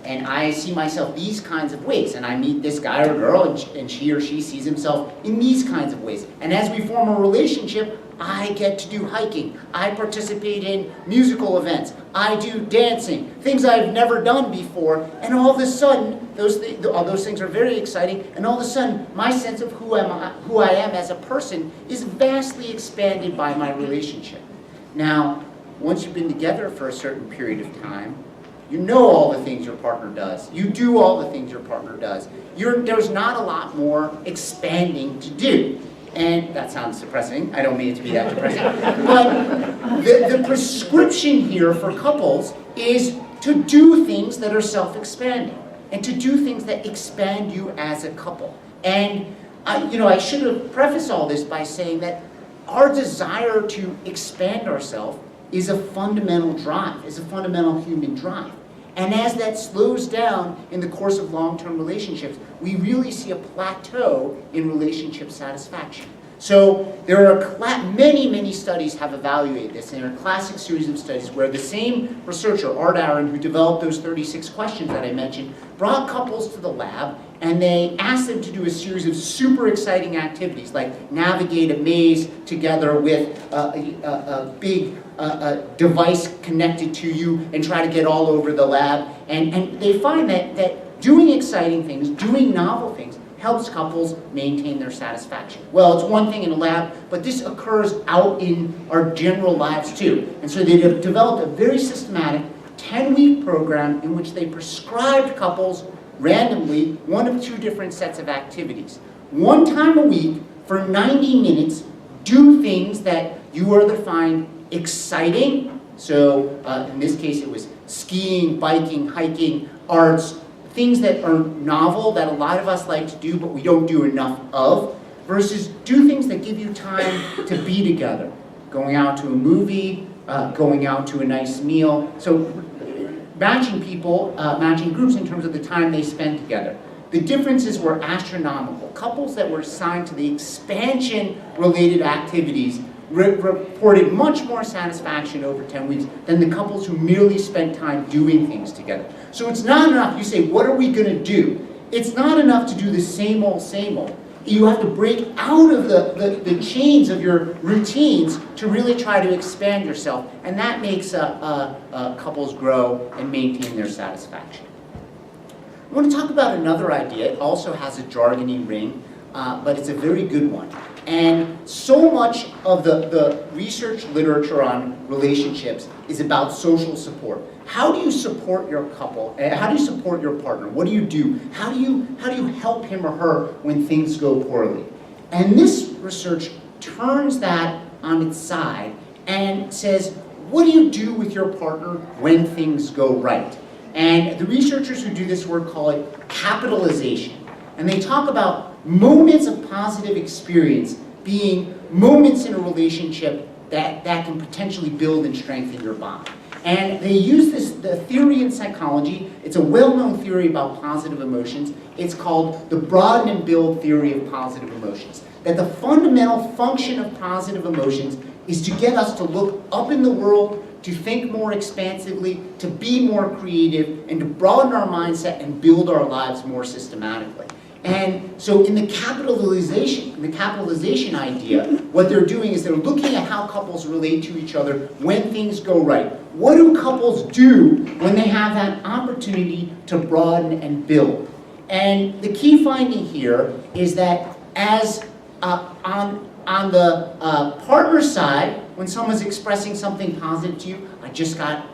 and I see myself these kinds of ways, and I meet this guy or girl, and she or she sees himself in these kinds of ways. And as we form a relationship, I get to do hiking, I participate in musical events, I do dancing, things I've never done before, and all of a sudden, all those things are very exciting, and all of a sudden, my sense of who I am as a person is vastly expanded by my relationship. Now, once you've been together for a certain period of time, you know all the things your partner does. You do all the things your partner does. There's not a lot more expanding to do. And that sounds depressing. I don't mean it to be that depressing. But the prescription here for couples is to do things that are self-expanding and to do things that expand you as a couple. And I should have prefaced all this by saying that our desire to expand ourselves is a fundamental drive, is a fundamental human drive. And as that slows down in the course of long-term relationships, we really see a plateau in relationship satisfaction. So there are many studies have evaluated this, and there are a classic series of studies where the same researcher, Art Aaron, who developed those 36 questions that I mentioned, brought couples to the lab, and they asked them to do a series of super exciting activities, like navigate a maze together with a big device connected to you and try to get all over the lab. And they find that doing exciting things, doing novel things, helps couples maintain their satisfaction. Well, it's one thing in a lab, but this occurs out in our general lives too. And so they have developed a very systematic 10-week program in which they prescribed couples randomly one of two different sets of activities. One time a week for 90 minutes, do things that you either find exciting, so in this case it was skiing, biking, hiking, arts, things that are novel that a lot of us like to do but we don't do enough of, versus do things that give you time to be together, going out to a movie, going out to a nice meal. So matching people, matching groups in terms of the time they spend together. The differences were astronomical. Couples that were assigned to the expansion-related activities reported much more satisfaction over 10 weeks than the couples who merely spent time doing things together. So it's not enough, you say, what are we going to do? It's not enough to do the same old, same old. You have to break out of the chains of your routines to really try to expand yourself, and that makes couples grow and maintain their satisfaction. I want to talk about another idea. It also has a jargony ring, but it's a very good one. And so much of the research literature on relationships is about social support. How do you support your couple? How do you support your partner? What do you do? How do you help him or her when things go poorly? And this research turns that on its side and says, what do you do with your partner when things go right? And the researchers who do this work call it capitalization. And they talk about moments of positive experience being moments in a relationship that can potentially build and strengthen your bond. And they use the theory in psychology. It's a well-known theory about positive emotions. It's called the broaden and build theory of positive emotions. That the fundamental function of positive emotions is to get us to look up in the world, to think more expansively, to be more creative, and to broaden our mindset and build our lives more systematically. And so in the capitalization idea, what they're doing is they're looking at how couples relate to each other when things go right. What do couples do when they have that opportunity to broaden and build? And the key finding here is that as on on the partner side, when someone's expressing something positive to you, I just got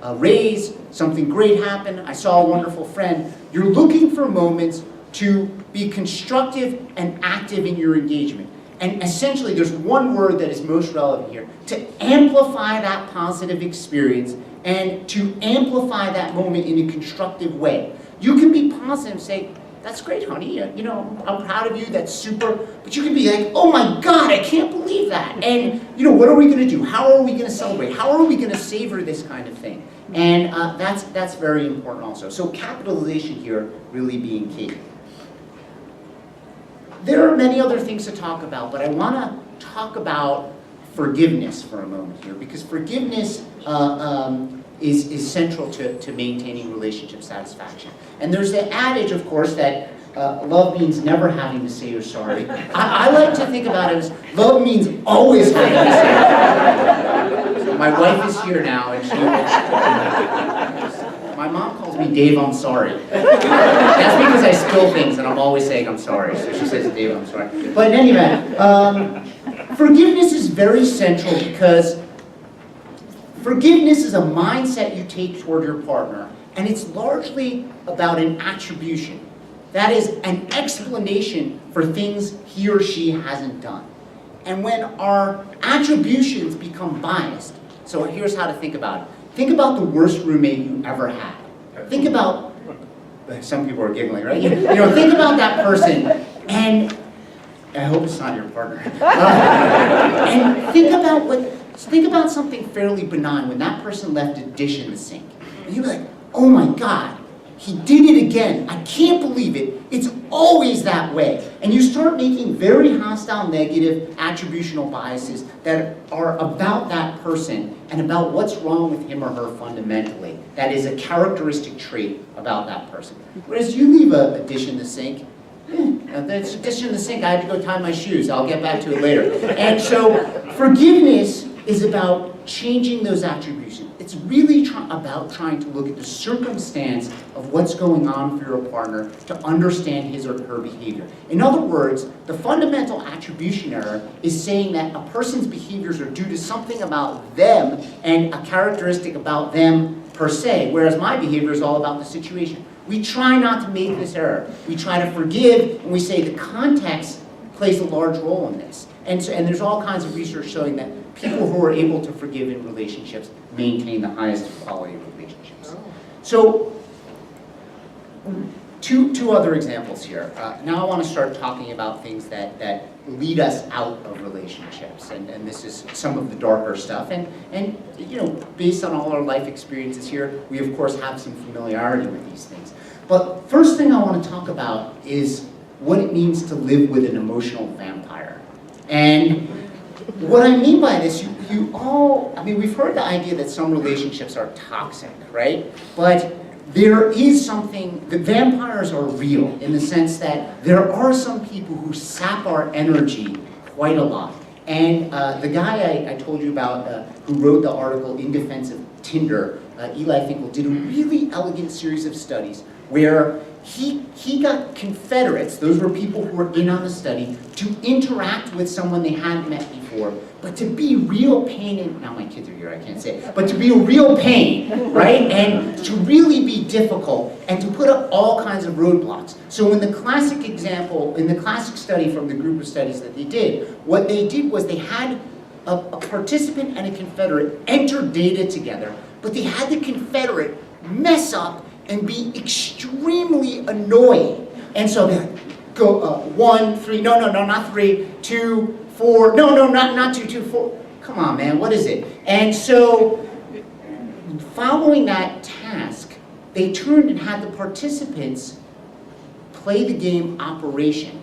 a raise, something great happened, I saw a wonderful friend, you're looking for moments to be constructive and active in your engagement. And essentially, there's one word that is most relevant here, to amplify that positive experience and to amplify that moment in a constructive way. You can be positive and say, that's great, honey, you know, I'm proud of you, that's super. But you can be like, oh my God, I can't believe that. And, you know, what are we gonna do? How are we gonna celebrate? How are we gonna savor this kind of thing? And that's very important also. So capitalization here really being key. There are many other things to talk about, but I wanna talk about forgiveness for a moment here, because forgiveness is central to maintaining relationship satisfaction. And there's the adage, of course, that love means never having to say you're sorry. I like to think about it as love means always having to say you're sorry. So my wife is here now, and my mom calls me Dave, I'm sorry. That's because I spill things and I'm always saying I'm sorry. So she says, Dave, I'm sorry. But in any event, forgiveness is very central because forgiveness is a mindset you take toward your partner, and it's largely about an attribution. That is an explanation for things he or she hasn't done. And when our attributions become biased, so here's how to think about it. Think about the worst roommate you ever had. Think about, some people are giggling, right? You know, think about that person, and I hope it's not your partner. And think about something fairly benign when that person left a dish in the sink. And you're like, oh my God, he did it again. I can't believe it. It's always that way. And you start making very hostile, negative attributional biases that are about that person and about what's wrong with him or her fundamentally. That is a characteristic trait about that person. Whereas you leave a dish in the sink, that's a dish in the sink, I had to go tie my shoes. I'll get back to it later. And so forgiveness is about changing those attributions. It's really about trying to look at the circumstance of what's going on for your partner to understand his or her behavior. In other words, the fundamental attribution error is saying that a person's behaviors are due to something about them and a characteristic about them per se, whereas my behavior is all about the situation. We try not to make this error. We try to forgive, and we say the context plays a large role in this. And there's all kinds of research showing that people who are able to forgive in relationships maintain the highest quality of relationships. So, two other examples here. Now I want to start talking about things that lead us out of relationships, and this is some of the darker stuff. And you know, based on all our life experiences here, we of course have some familiarity with these things. But first thing I want to talk about is what it means to live with an emotional vampire. And what I mean by this, we've heard the idea that some relationships are toxic, right? But there is something, the vampires are real in the sense that there are some people who sap our energy quite a lot. And the guy I told you about who wrote the article In Defense of Tinder, Eli Finkel, did a really elegant series of studies where he got Confederates, those were people who were in on the study, to interact with someone they hadn't met before, but to be real pain, and now my kids are here, I can't say it, but to be a real pain, right? And to really be difficult, and to put up all kinds of roadblocks. So in the classic example, in the classic study from the group of studies that they did, what they did was they had a participant and a Confederate enter data together, but they had the Confederate mess up and be extremely annoying. And so they go 1, 3, no, not 3, 2, 4, no, not 2, 2, 4. Come on, man, what is it? And so following that task, they turned and had the participants play the game Operation.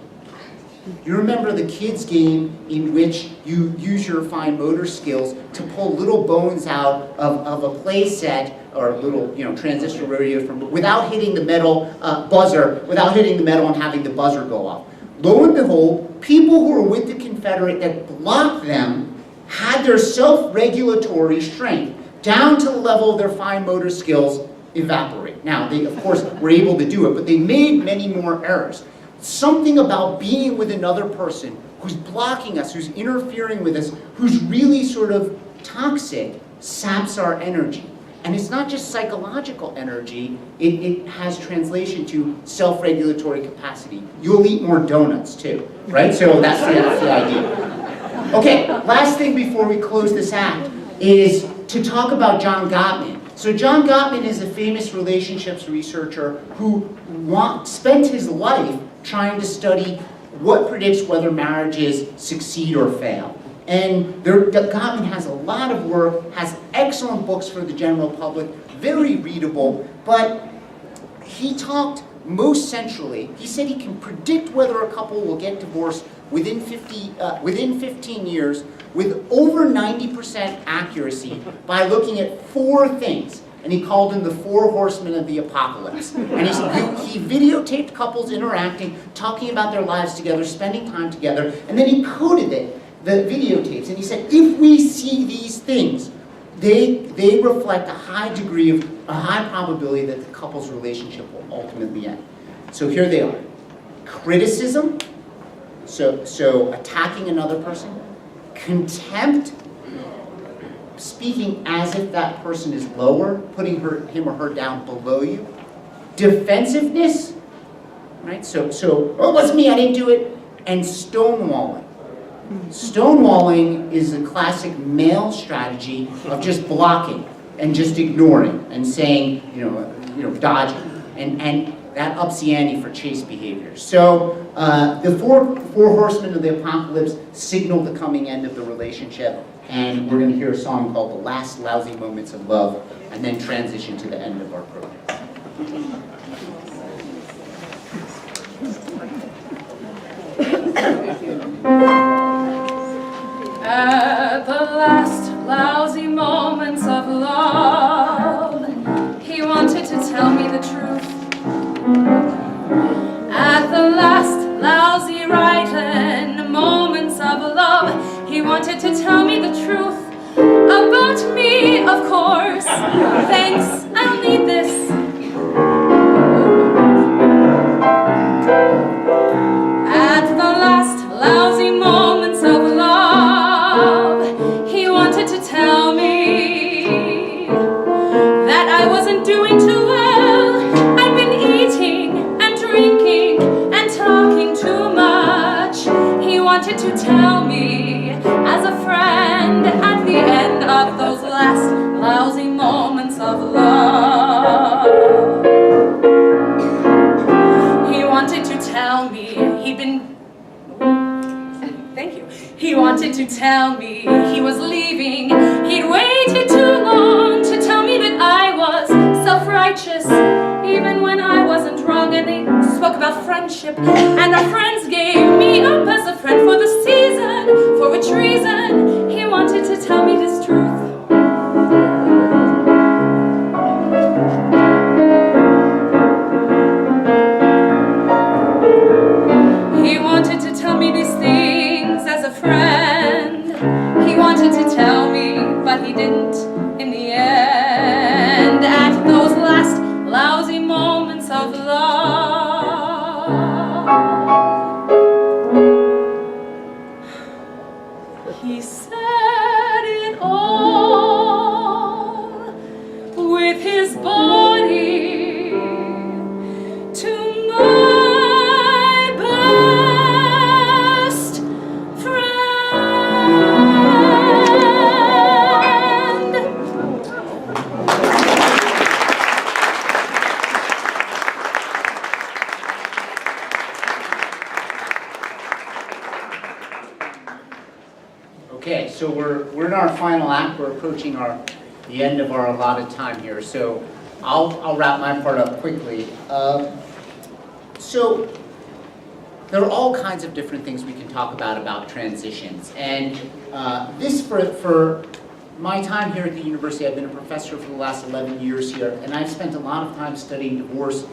You remember the kids' game in which you use your fine motor skills to pull little bones out of a play set or little, transistor radios without hitting the metal buzzer, without hitting the metal and having the buzzer go off. Lo and behold, people who were with the Confederate that blocked them had their self-regulatory strength down to the level of their fine motor skills evaporate. Now, they, of course, were able to do it, but they made many more errors. Something about being with another person who's blocking us, who's interfering with us, who's really sort of toxic, saps our energy. And it's not just psychological energy, it has translation to self-regulatory capacity. You'll eat more donuts too, right? So that's the idea. Okay, last thing before we close this act is to talk about John Gottman. So John Gottman is a famous relationships researcher who spent his life trying to study what predicts whether marriages succeed or fail. And Gottman has a lot of work, has excellent books for the general public, very readable, but he talked most centrally, he said he can predict whether a couple will get divorced within 15 years with over 90% accuracy by looking at 4 things. And he called them the 4 horsemen of the apocalypse. And he videotaped couples interacting, talking about their lives together, spending time together, and then he coded the videotapes. And he said, if we see these things, they reflect a high probability that the couple's relationship will ultimately end. So here they are. Criticism, so attacking another person. Contempt, speaking as if that person is lower, putting him or her down below you. Defensiveness, right? So oh, it wasn't me, I didn't do it. And stonewalling. Stonewalling is a classic male strategy of just blocking and just ignoring and saying, dodging. And that ups the ante for chaste behavior. So the four horsemen of the apocalypse signal the coming end of the relationship. And we're going to hear a song called The Last Lousy Moments of Love, and then transition to the end of our program. At the last lousy moments of love, he wanted to tell me the truth. At the last lousy right-hand moments of love, he wanted to tell me the truth about me, of course. Thanks, I'll need this. At the last lousy moments of love, he wanted to tell me that I wasn't doing too well. I'd been eating and drinking and talking too much. He wanted to tell me as a friend at the end of those last lousy moments of love. He wanted to tell me he'd been... Thank you. He wanted to tell me he was leaving. He'd waited too long to tell me that I was self-righteous, even when I wasn't wrong. And they spoke about friendship, and our friends gave me up as a friend for the season. For which reason he wanted to tell me this truth. He wanted to tell me these things as a friend. He wanted to tell me, but he didn't in the end. At those last lousy moments of love, he said it all with his body to my best friend. Okay, so we're in our final act. We're approaching the end of our allotted time here. So I'll wrap my part up quickly. So there are all kinds of different things we can talk about transitions. And this, for my time here at the university, I've been a professor for the last 11 years here, and I've spent a lot of time studying divorce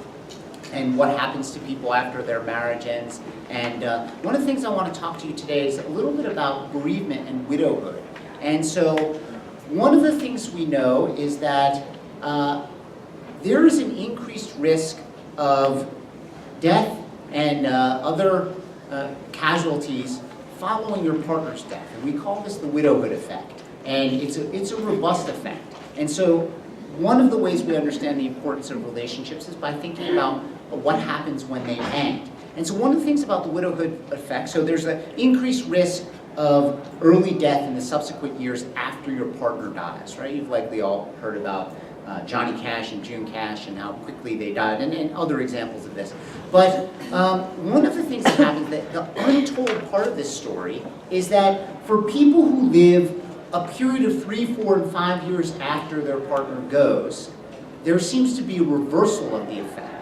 and what happens to people after their marriage ends. And one of the things I want to talk to you today is a little bit about bereavement and widowhood. And so one of the things we know is that there is an increased risk of death and other casualties following your partner's death. And we call this the widowhood effect. And it's a robust effect. And so one of the ways we understand the importance of relationships is by thinking about what happens when they end. And so one of the things about the widowhood effect, so there's an increased risk of early death in the subsequent years after your partner dies, right? You've likely all heard about Johnny Cash and June Cash and how quickly they died, and other examples of this. But one of the things that happens, that the untold part of this story, is that for people who live a period of 3, 4, and 5 years after their partner goes, there seems to be a reversal of the effect.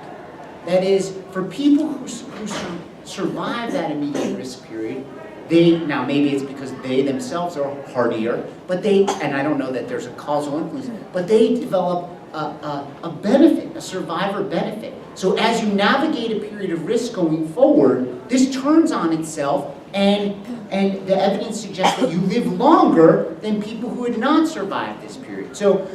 That is, for people who survive that immediate risk period, now maybe it's because they themselves are hardier, but and I don't know that there's a causal influence, but they develop a benefit, a survivor benefit. So as you navigate a period of risk going forward, this turns on itself, and the evidence suggests that you live longer than people who had not survived this period. So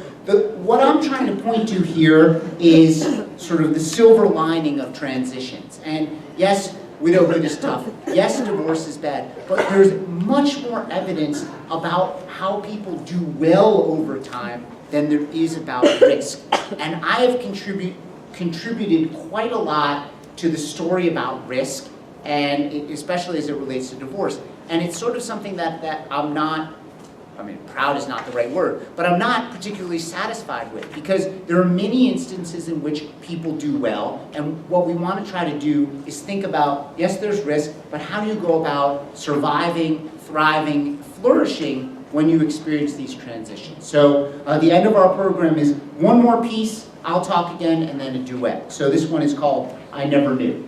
what I'm trying to point to here is sort of the silver lining of transitions. And yes, widowhood is tough. Yes, divorce is bad. But there's much more evidence about how people do well over time than there is about risk. And I have contributed quite a lot to the story about risk, and especially as it relates to divorce. And it's sort of something that I'm not, proud is not the right word, but I'm not particularly satisfied with, because there are many instances in which people do well, and what we want to try to do is think about, yes, there's risk, but how do you go about surviving, thriving, flourishing when you experience these transitions? So the end of our program is one more piece, I'll talk again, and then a duet. So this one is called I Never Knew.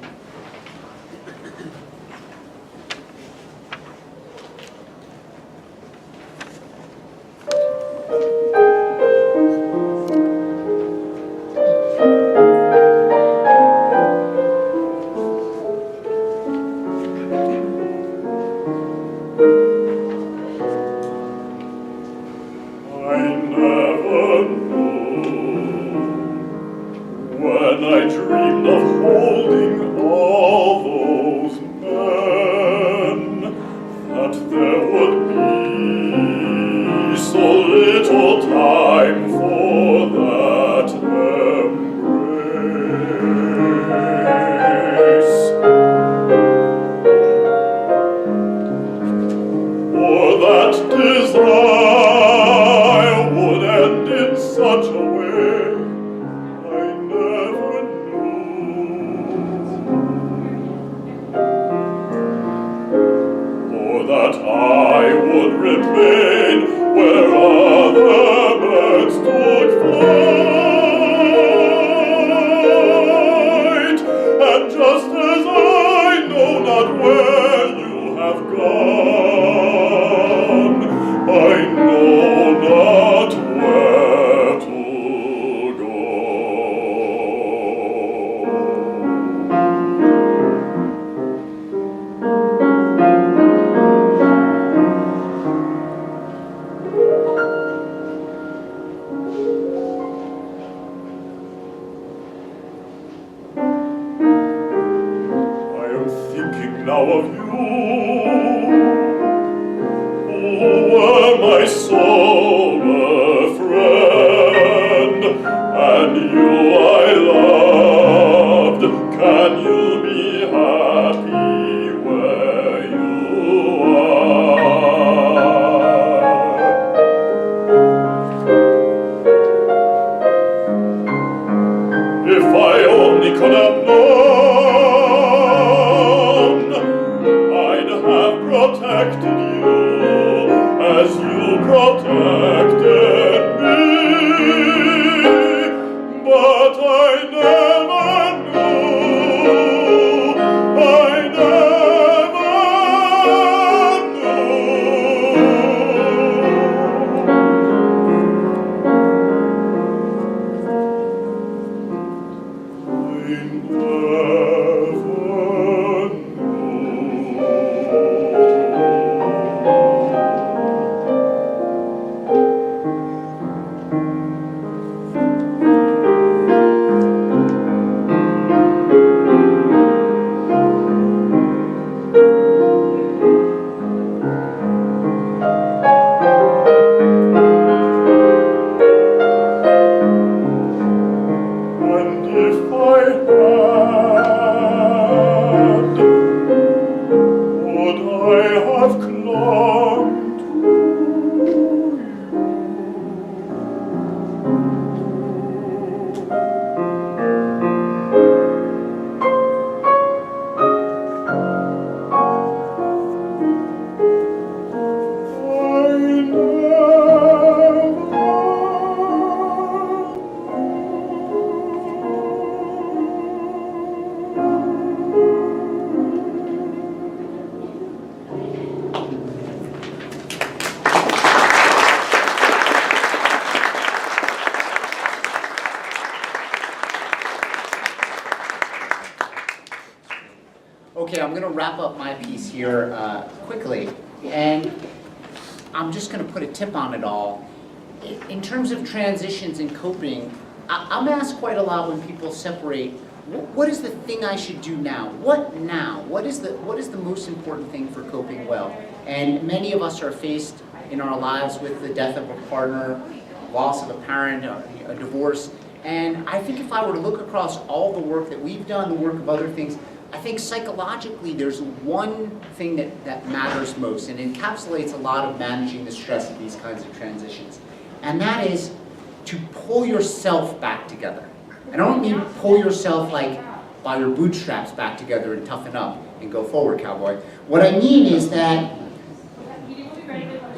I'm gonna wrap up my piece here quickly, and I'm just gonna put a tip on it all. In terms of transitions and coping, I'm asked quite a lot when people separate, what is the thing I should do now? What now? What is the most important thing for coping well? And many of us are faced in our lives with the death of a partner, loss of a parent, a divorce. And I think if I were to look across all the work that we've done, the work of other things, I think psychologically there's one thing that matters most and encapsulates a lot of managing the stress of these kinds of transitions. And that is to pull yourself back together. And I don't mean pull yourself like by your bootstraps back together and toughen up and go forward, cowboy. What I mean is that,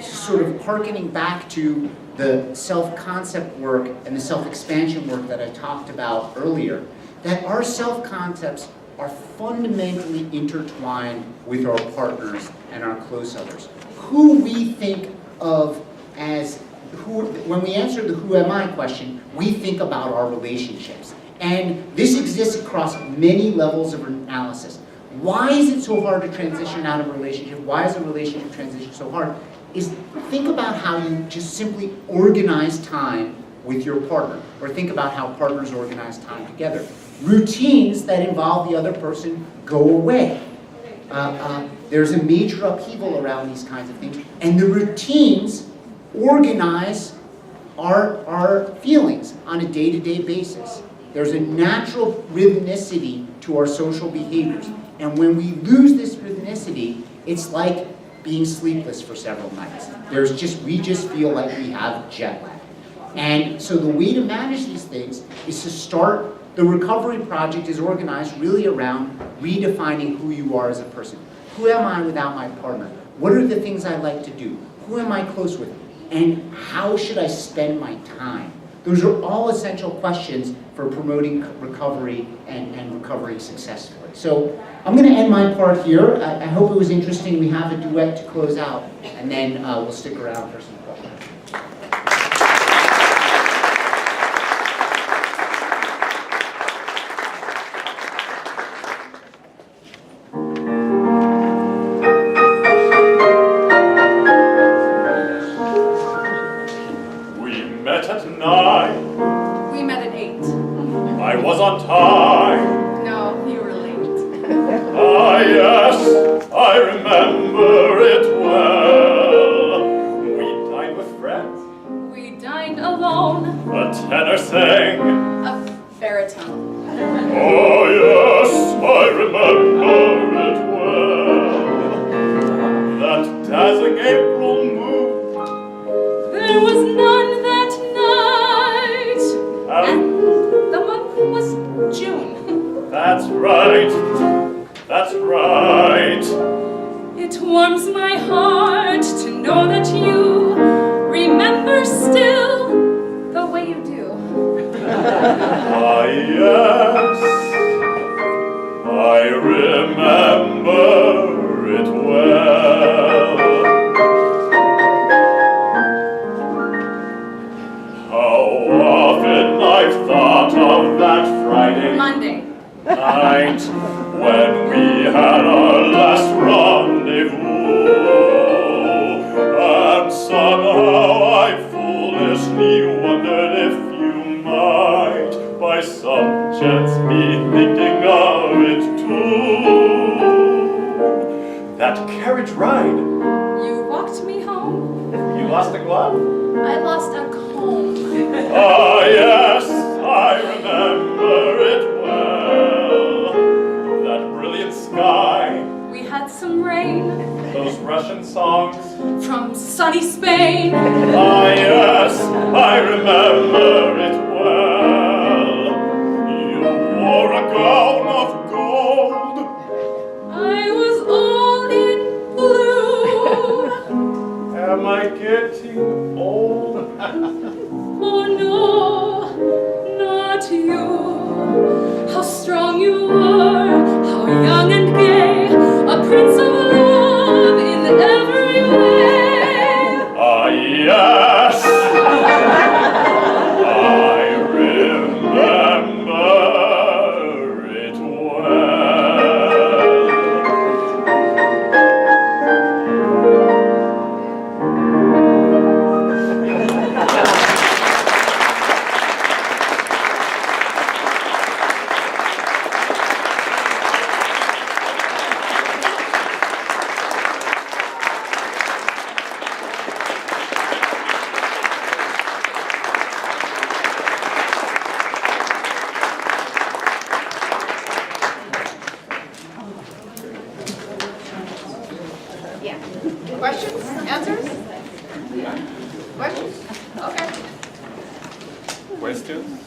sort of hearkening back to the self-concept work and the self-expansion work that I talked about earlier, that our self-concepts are fundamentally intertwined with our partners and our close others. Who we think of as when we answer the who am I question, we think about our relationships. And this exists across many levels of analysis. Why is it so hard to transition out of a relationship? Why is a relationship transition so hard? Is think about how you just simply organize time with your partner, or think about how partners organize time together. Routines that involve the other person go away. There's a major upheaval around these kinds of things, and the routines organize our feelings on a day-to-day basis. There's a natural rhythmicity to our social behaviors, and when we lose this rhythmicity, it's like being sleepless for several nights. We just feel like we have jet lag. And so the way to manage these things is to start, the recovery project is organized really around redefining who you are as a person. Who am I without my partner? What are the things I like to do? Who am I close with? And how should I spend my time? Those are all essential questions for promoting recovery and recovering successfully. So I'm going to end my part here. I hope it was interesting. We have a duet to close out, and then we'll stick around for some questions. I was on time. No, you were late. Ah, yes, I remember it well. We dined with friends. We dined alone. A tenor sang. A baritone. Oh, yes, I remember it well. That dazzling April moon. There was none that night. And the month was June. That's right. That's right. It warms my heart to know that you remember still the way you do. Ah, yes, I remember it well. How often I've thought of that Friday Monday. night when we had our last rendezvous, and somehow I foolishly wondered if you might by some chance be thinking of it too. That carriage ride. You walked me home. You lost a glove? I lost a comb. Ah, yes, I remember it well. That brilliant sky. We had some rain Those Russian songs. from sunny Spain. Ah, yes, I remember it well. You wore a gown of gold. I was all in blue. Am I getting old? Oh no, not you. How strong you were, how young and gay, a prince of love in every way. Ah, yes, I remember it well. Answers? Questions? Okay. Questions?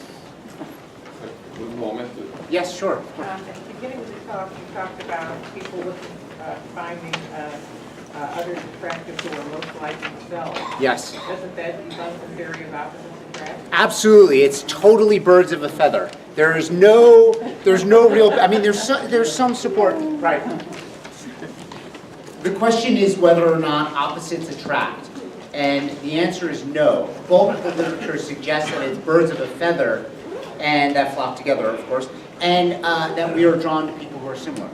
Good moment to... Yes, sure. At the beginning of the talk, you talked about people looking, finding others attractive who are most like themselves. Yes. Doesn't that debunk the theory of opposites attract? Absolutely, it's totally birds of a feather. There's no real, I mean, there's some support. Right. The question is whether or not opposites attract. And the answer is no. Bulk of the literature suggests that it's birds of a feather, and that flock together, of course, and that we are drawn to people who are similar.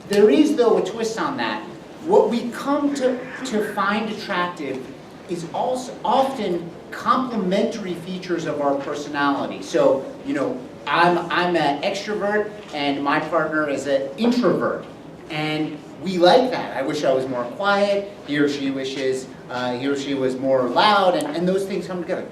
There is, though, a twist on that. What we come to find attractive is also often complementary features of our personality. So, you know, I'm an extrovert, and my partner is an introvert. And we like that. I wish I was more quiet. He or she wishes he or she was more loud, and those things come together.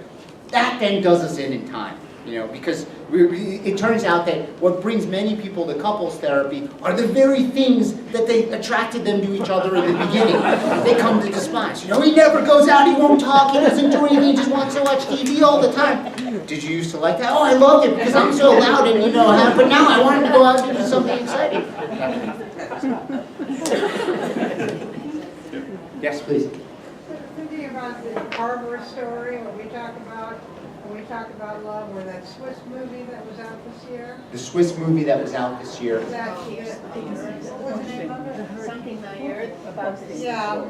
That then does us in time, you know, because it turns out that what brings many people to couples therapy are the very things that they attracted them to each other in the beginning. They come to despise. You know, he never goes out, he won't talk, he doesn't do anything, he just wants to watch TV all the time. Did you used to like that? Oh, I loved it because I'm so loud and, you know, but now I want him to go out and do something exciting. Yes, please. Thinking about the Harbor story, when we talk about love, or that Swiss movie that was out this year. The Swiss movie that was out this year. What's the name of it? Something Maillard about this. Yeah,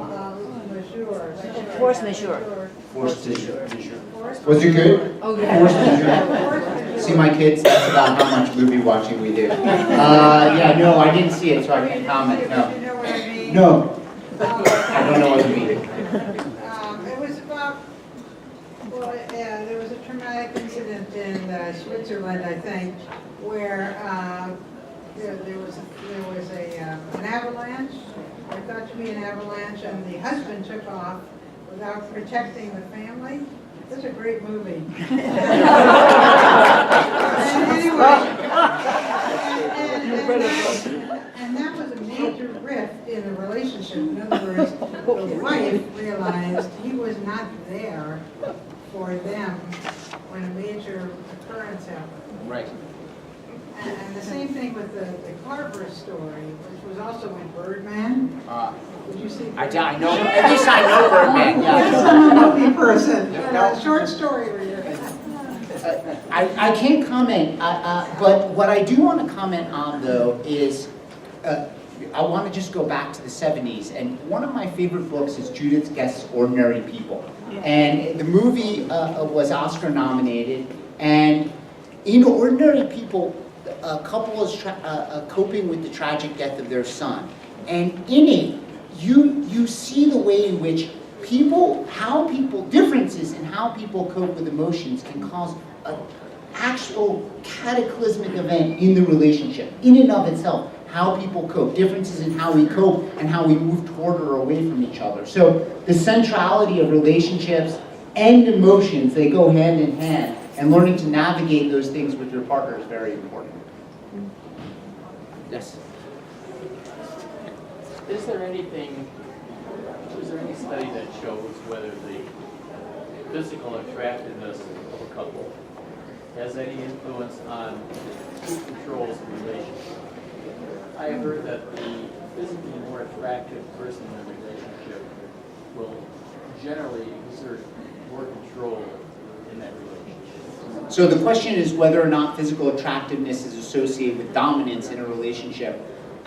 Majeure. Force majeure. Force majeure. Was it good? Oh, yeah. Force majeure. See my kids, that's about how much movie watching we do. Yeah, no, I didn't see it, so I can't comment, no. You know what I mean? No, I don't know what you mean. It was about, well, yeah, there was a traumatic incident in Switzerland, I think, where there was an avalanche, or thought to be an avalanche, and the husband took off without protecting the family. That's a great movie. And that was a major rift in the relationship. In other words, the wife realized he was not there for them when a major occurrence happened. Right. And the same thing with the Carver story, which was also in Birdman. Did you see? I know, at least I know Birdman, yeah. I'm a movie person. Short story reader. I can't comment, but what I do want to comment on, though, is I want to just go back to the 70s, and one of my favorite books is Judith Guest's Ordinary People. And the movie was Oscar nominated, and in Ordinary People, a couple is coping with the tragic death of their son. And in it, you see the way in which differences in how people cope with emotions can cause an actual cataclysmic event in the relationship, in and of itself. How people cope, differences in how we cope and how we move toward or away from each other. So the centrality of relationships and emotions, they go hand in hand, and learning to navigate those things with your partner is very important. Yes? Is there any study that shows whether the physical attractiveness of a couple has any influence on who controls the relationship? I have heard that the physically more attractive person in the relationship will generally exert more control in that relationship. So the question is whether or not physical attractiveness is associated with dominance in a relationship.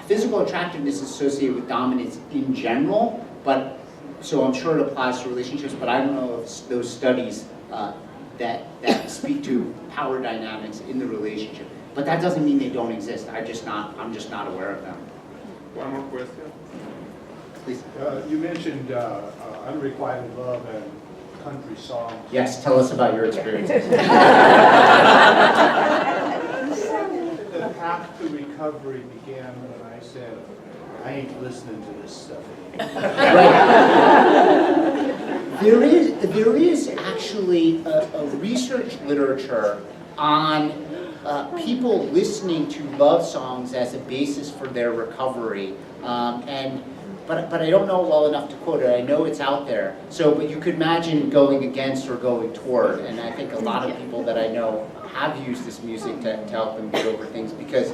Physical attractiveness is associated with dominance in general, but so I'm sure it applies to relationships, but I don't know of those studies that speak to power dynamics in the relationship. But that doesn't mean they don't exist. I'm just not aware of them. One more question. Please. You mentioned unrequited love and country songs. Yes, tell us about your experiences. The path to recovery began when I said, I ain't listening to this stuff anymore. Right. There is actually a research literature on people listening to love songs as a basis for their recovery. And but I don't know it well enough to quote it. I know it's out there. So, but you could imagine going against or going toward, and I think a lot of people that I know have used this music to help them get over things because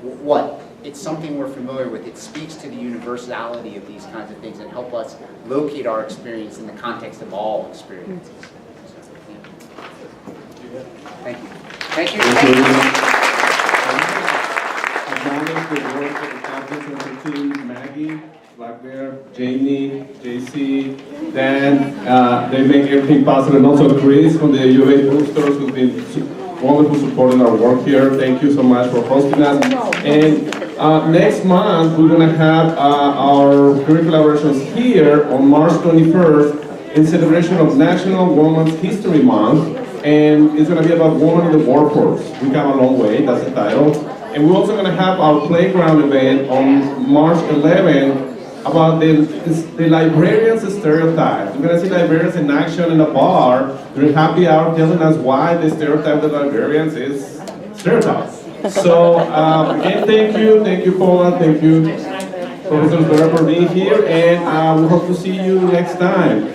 what? It's something we're familiar with. It speaks to the universality of these kinds of things and help us locate our experience in the context of all experiences. Thank you. Thank you. Thank you. Acknowledge the work of the Confluencenter team, Maggie, Black Bear, Jamie, JC, Dan. They make everything possible, and also Chris from the UA Boosters who's been wonderful supporting our work here. Thank you so much for hosting us. And next month, we're going to have our curricular collaborations here on March 21st in celebration of National Women's History Month. And it's going to be about women in the workforce. We come a long way, that's the title. And we're also going to have our playground event on March 11th about the librarian's stereotypes. We're going to see librarians in action in a bar during happy hour telling us why the stereotype of librarians is stereotypes. So again, thank you Paula, thank you Professor Sbarra for being here, and we hope to see you next time.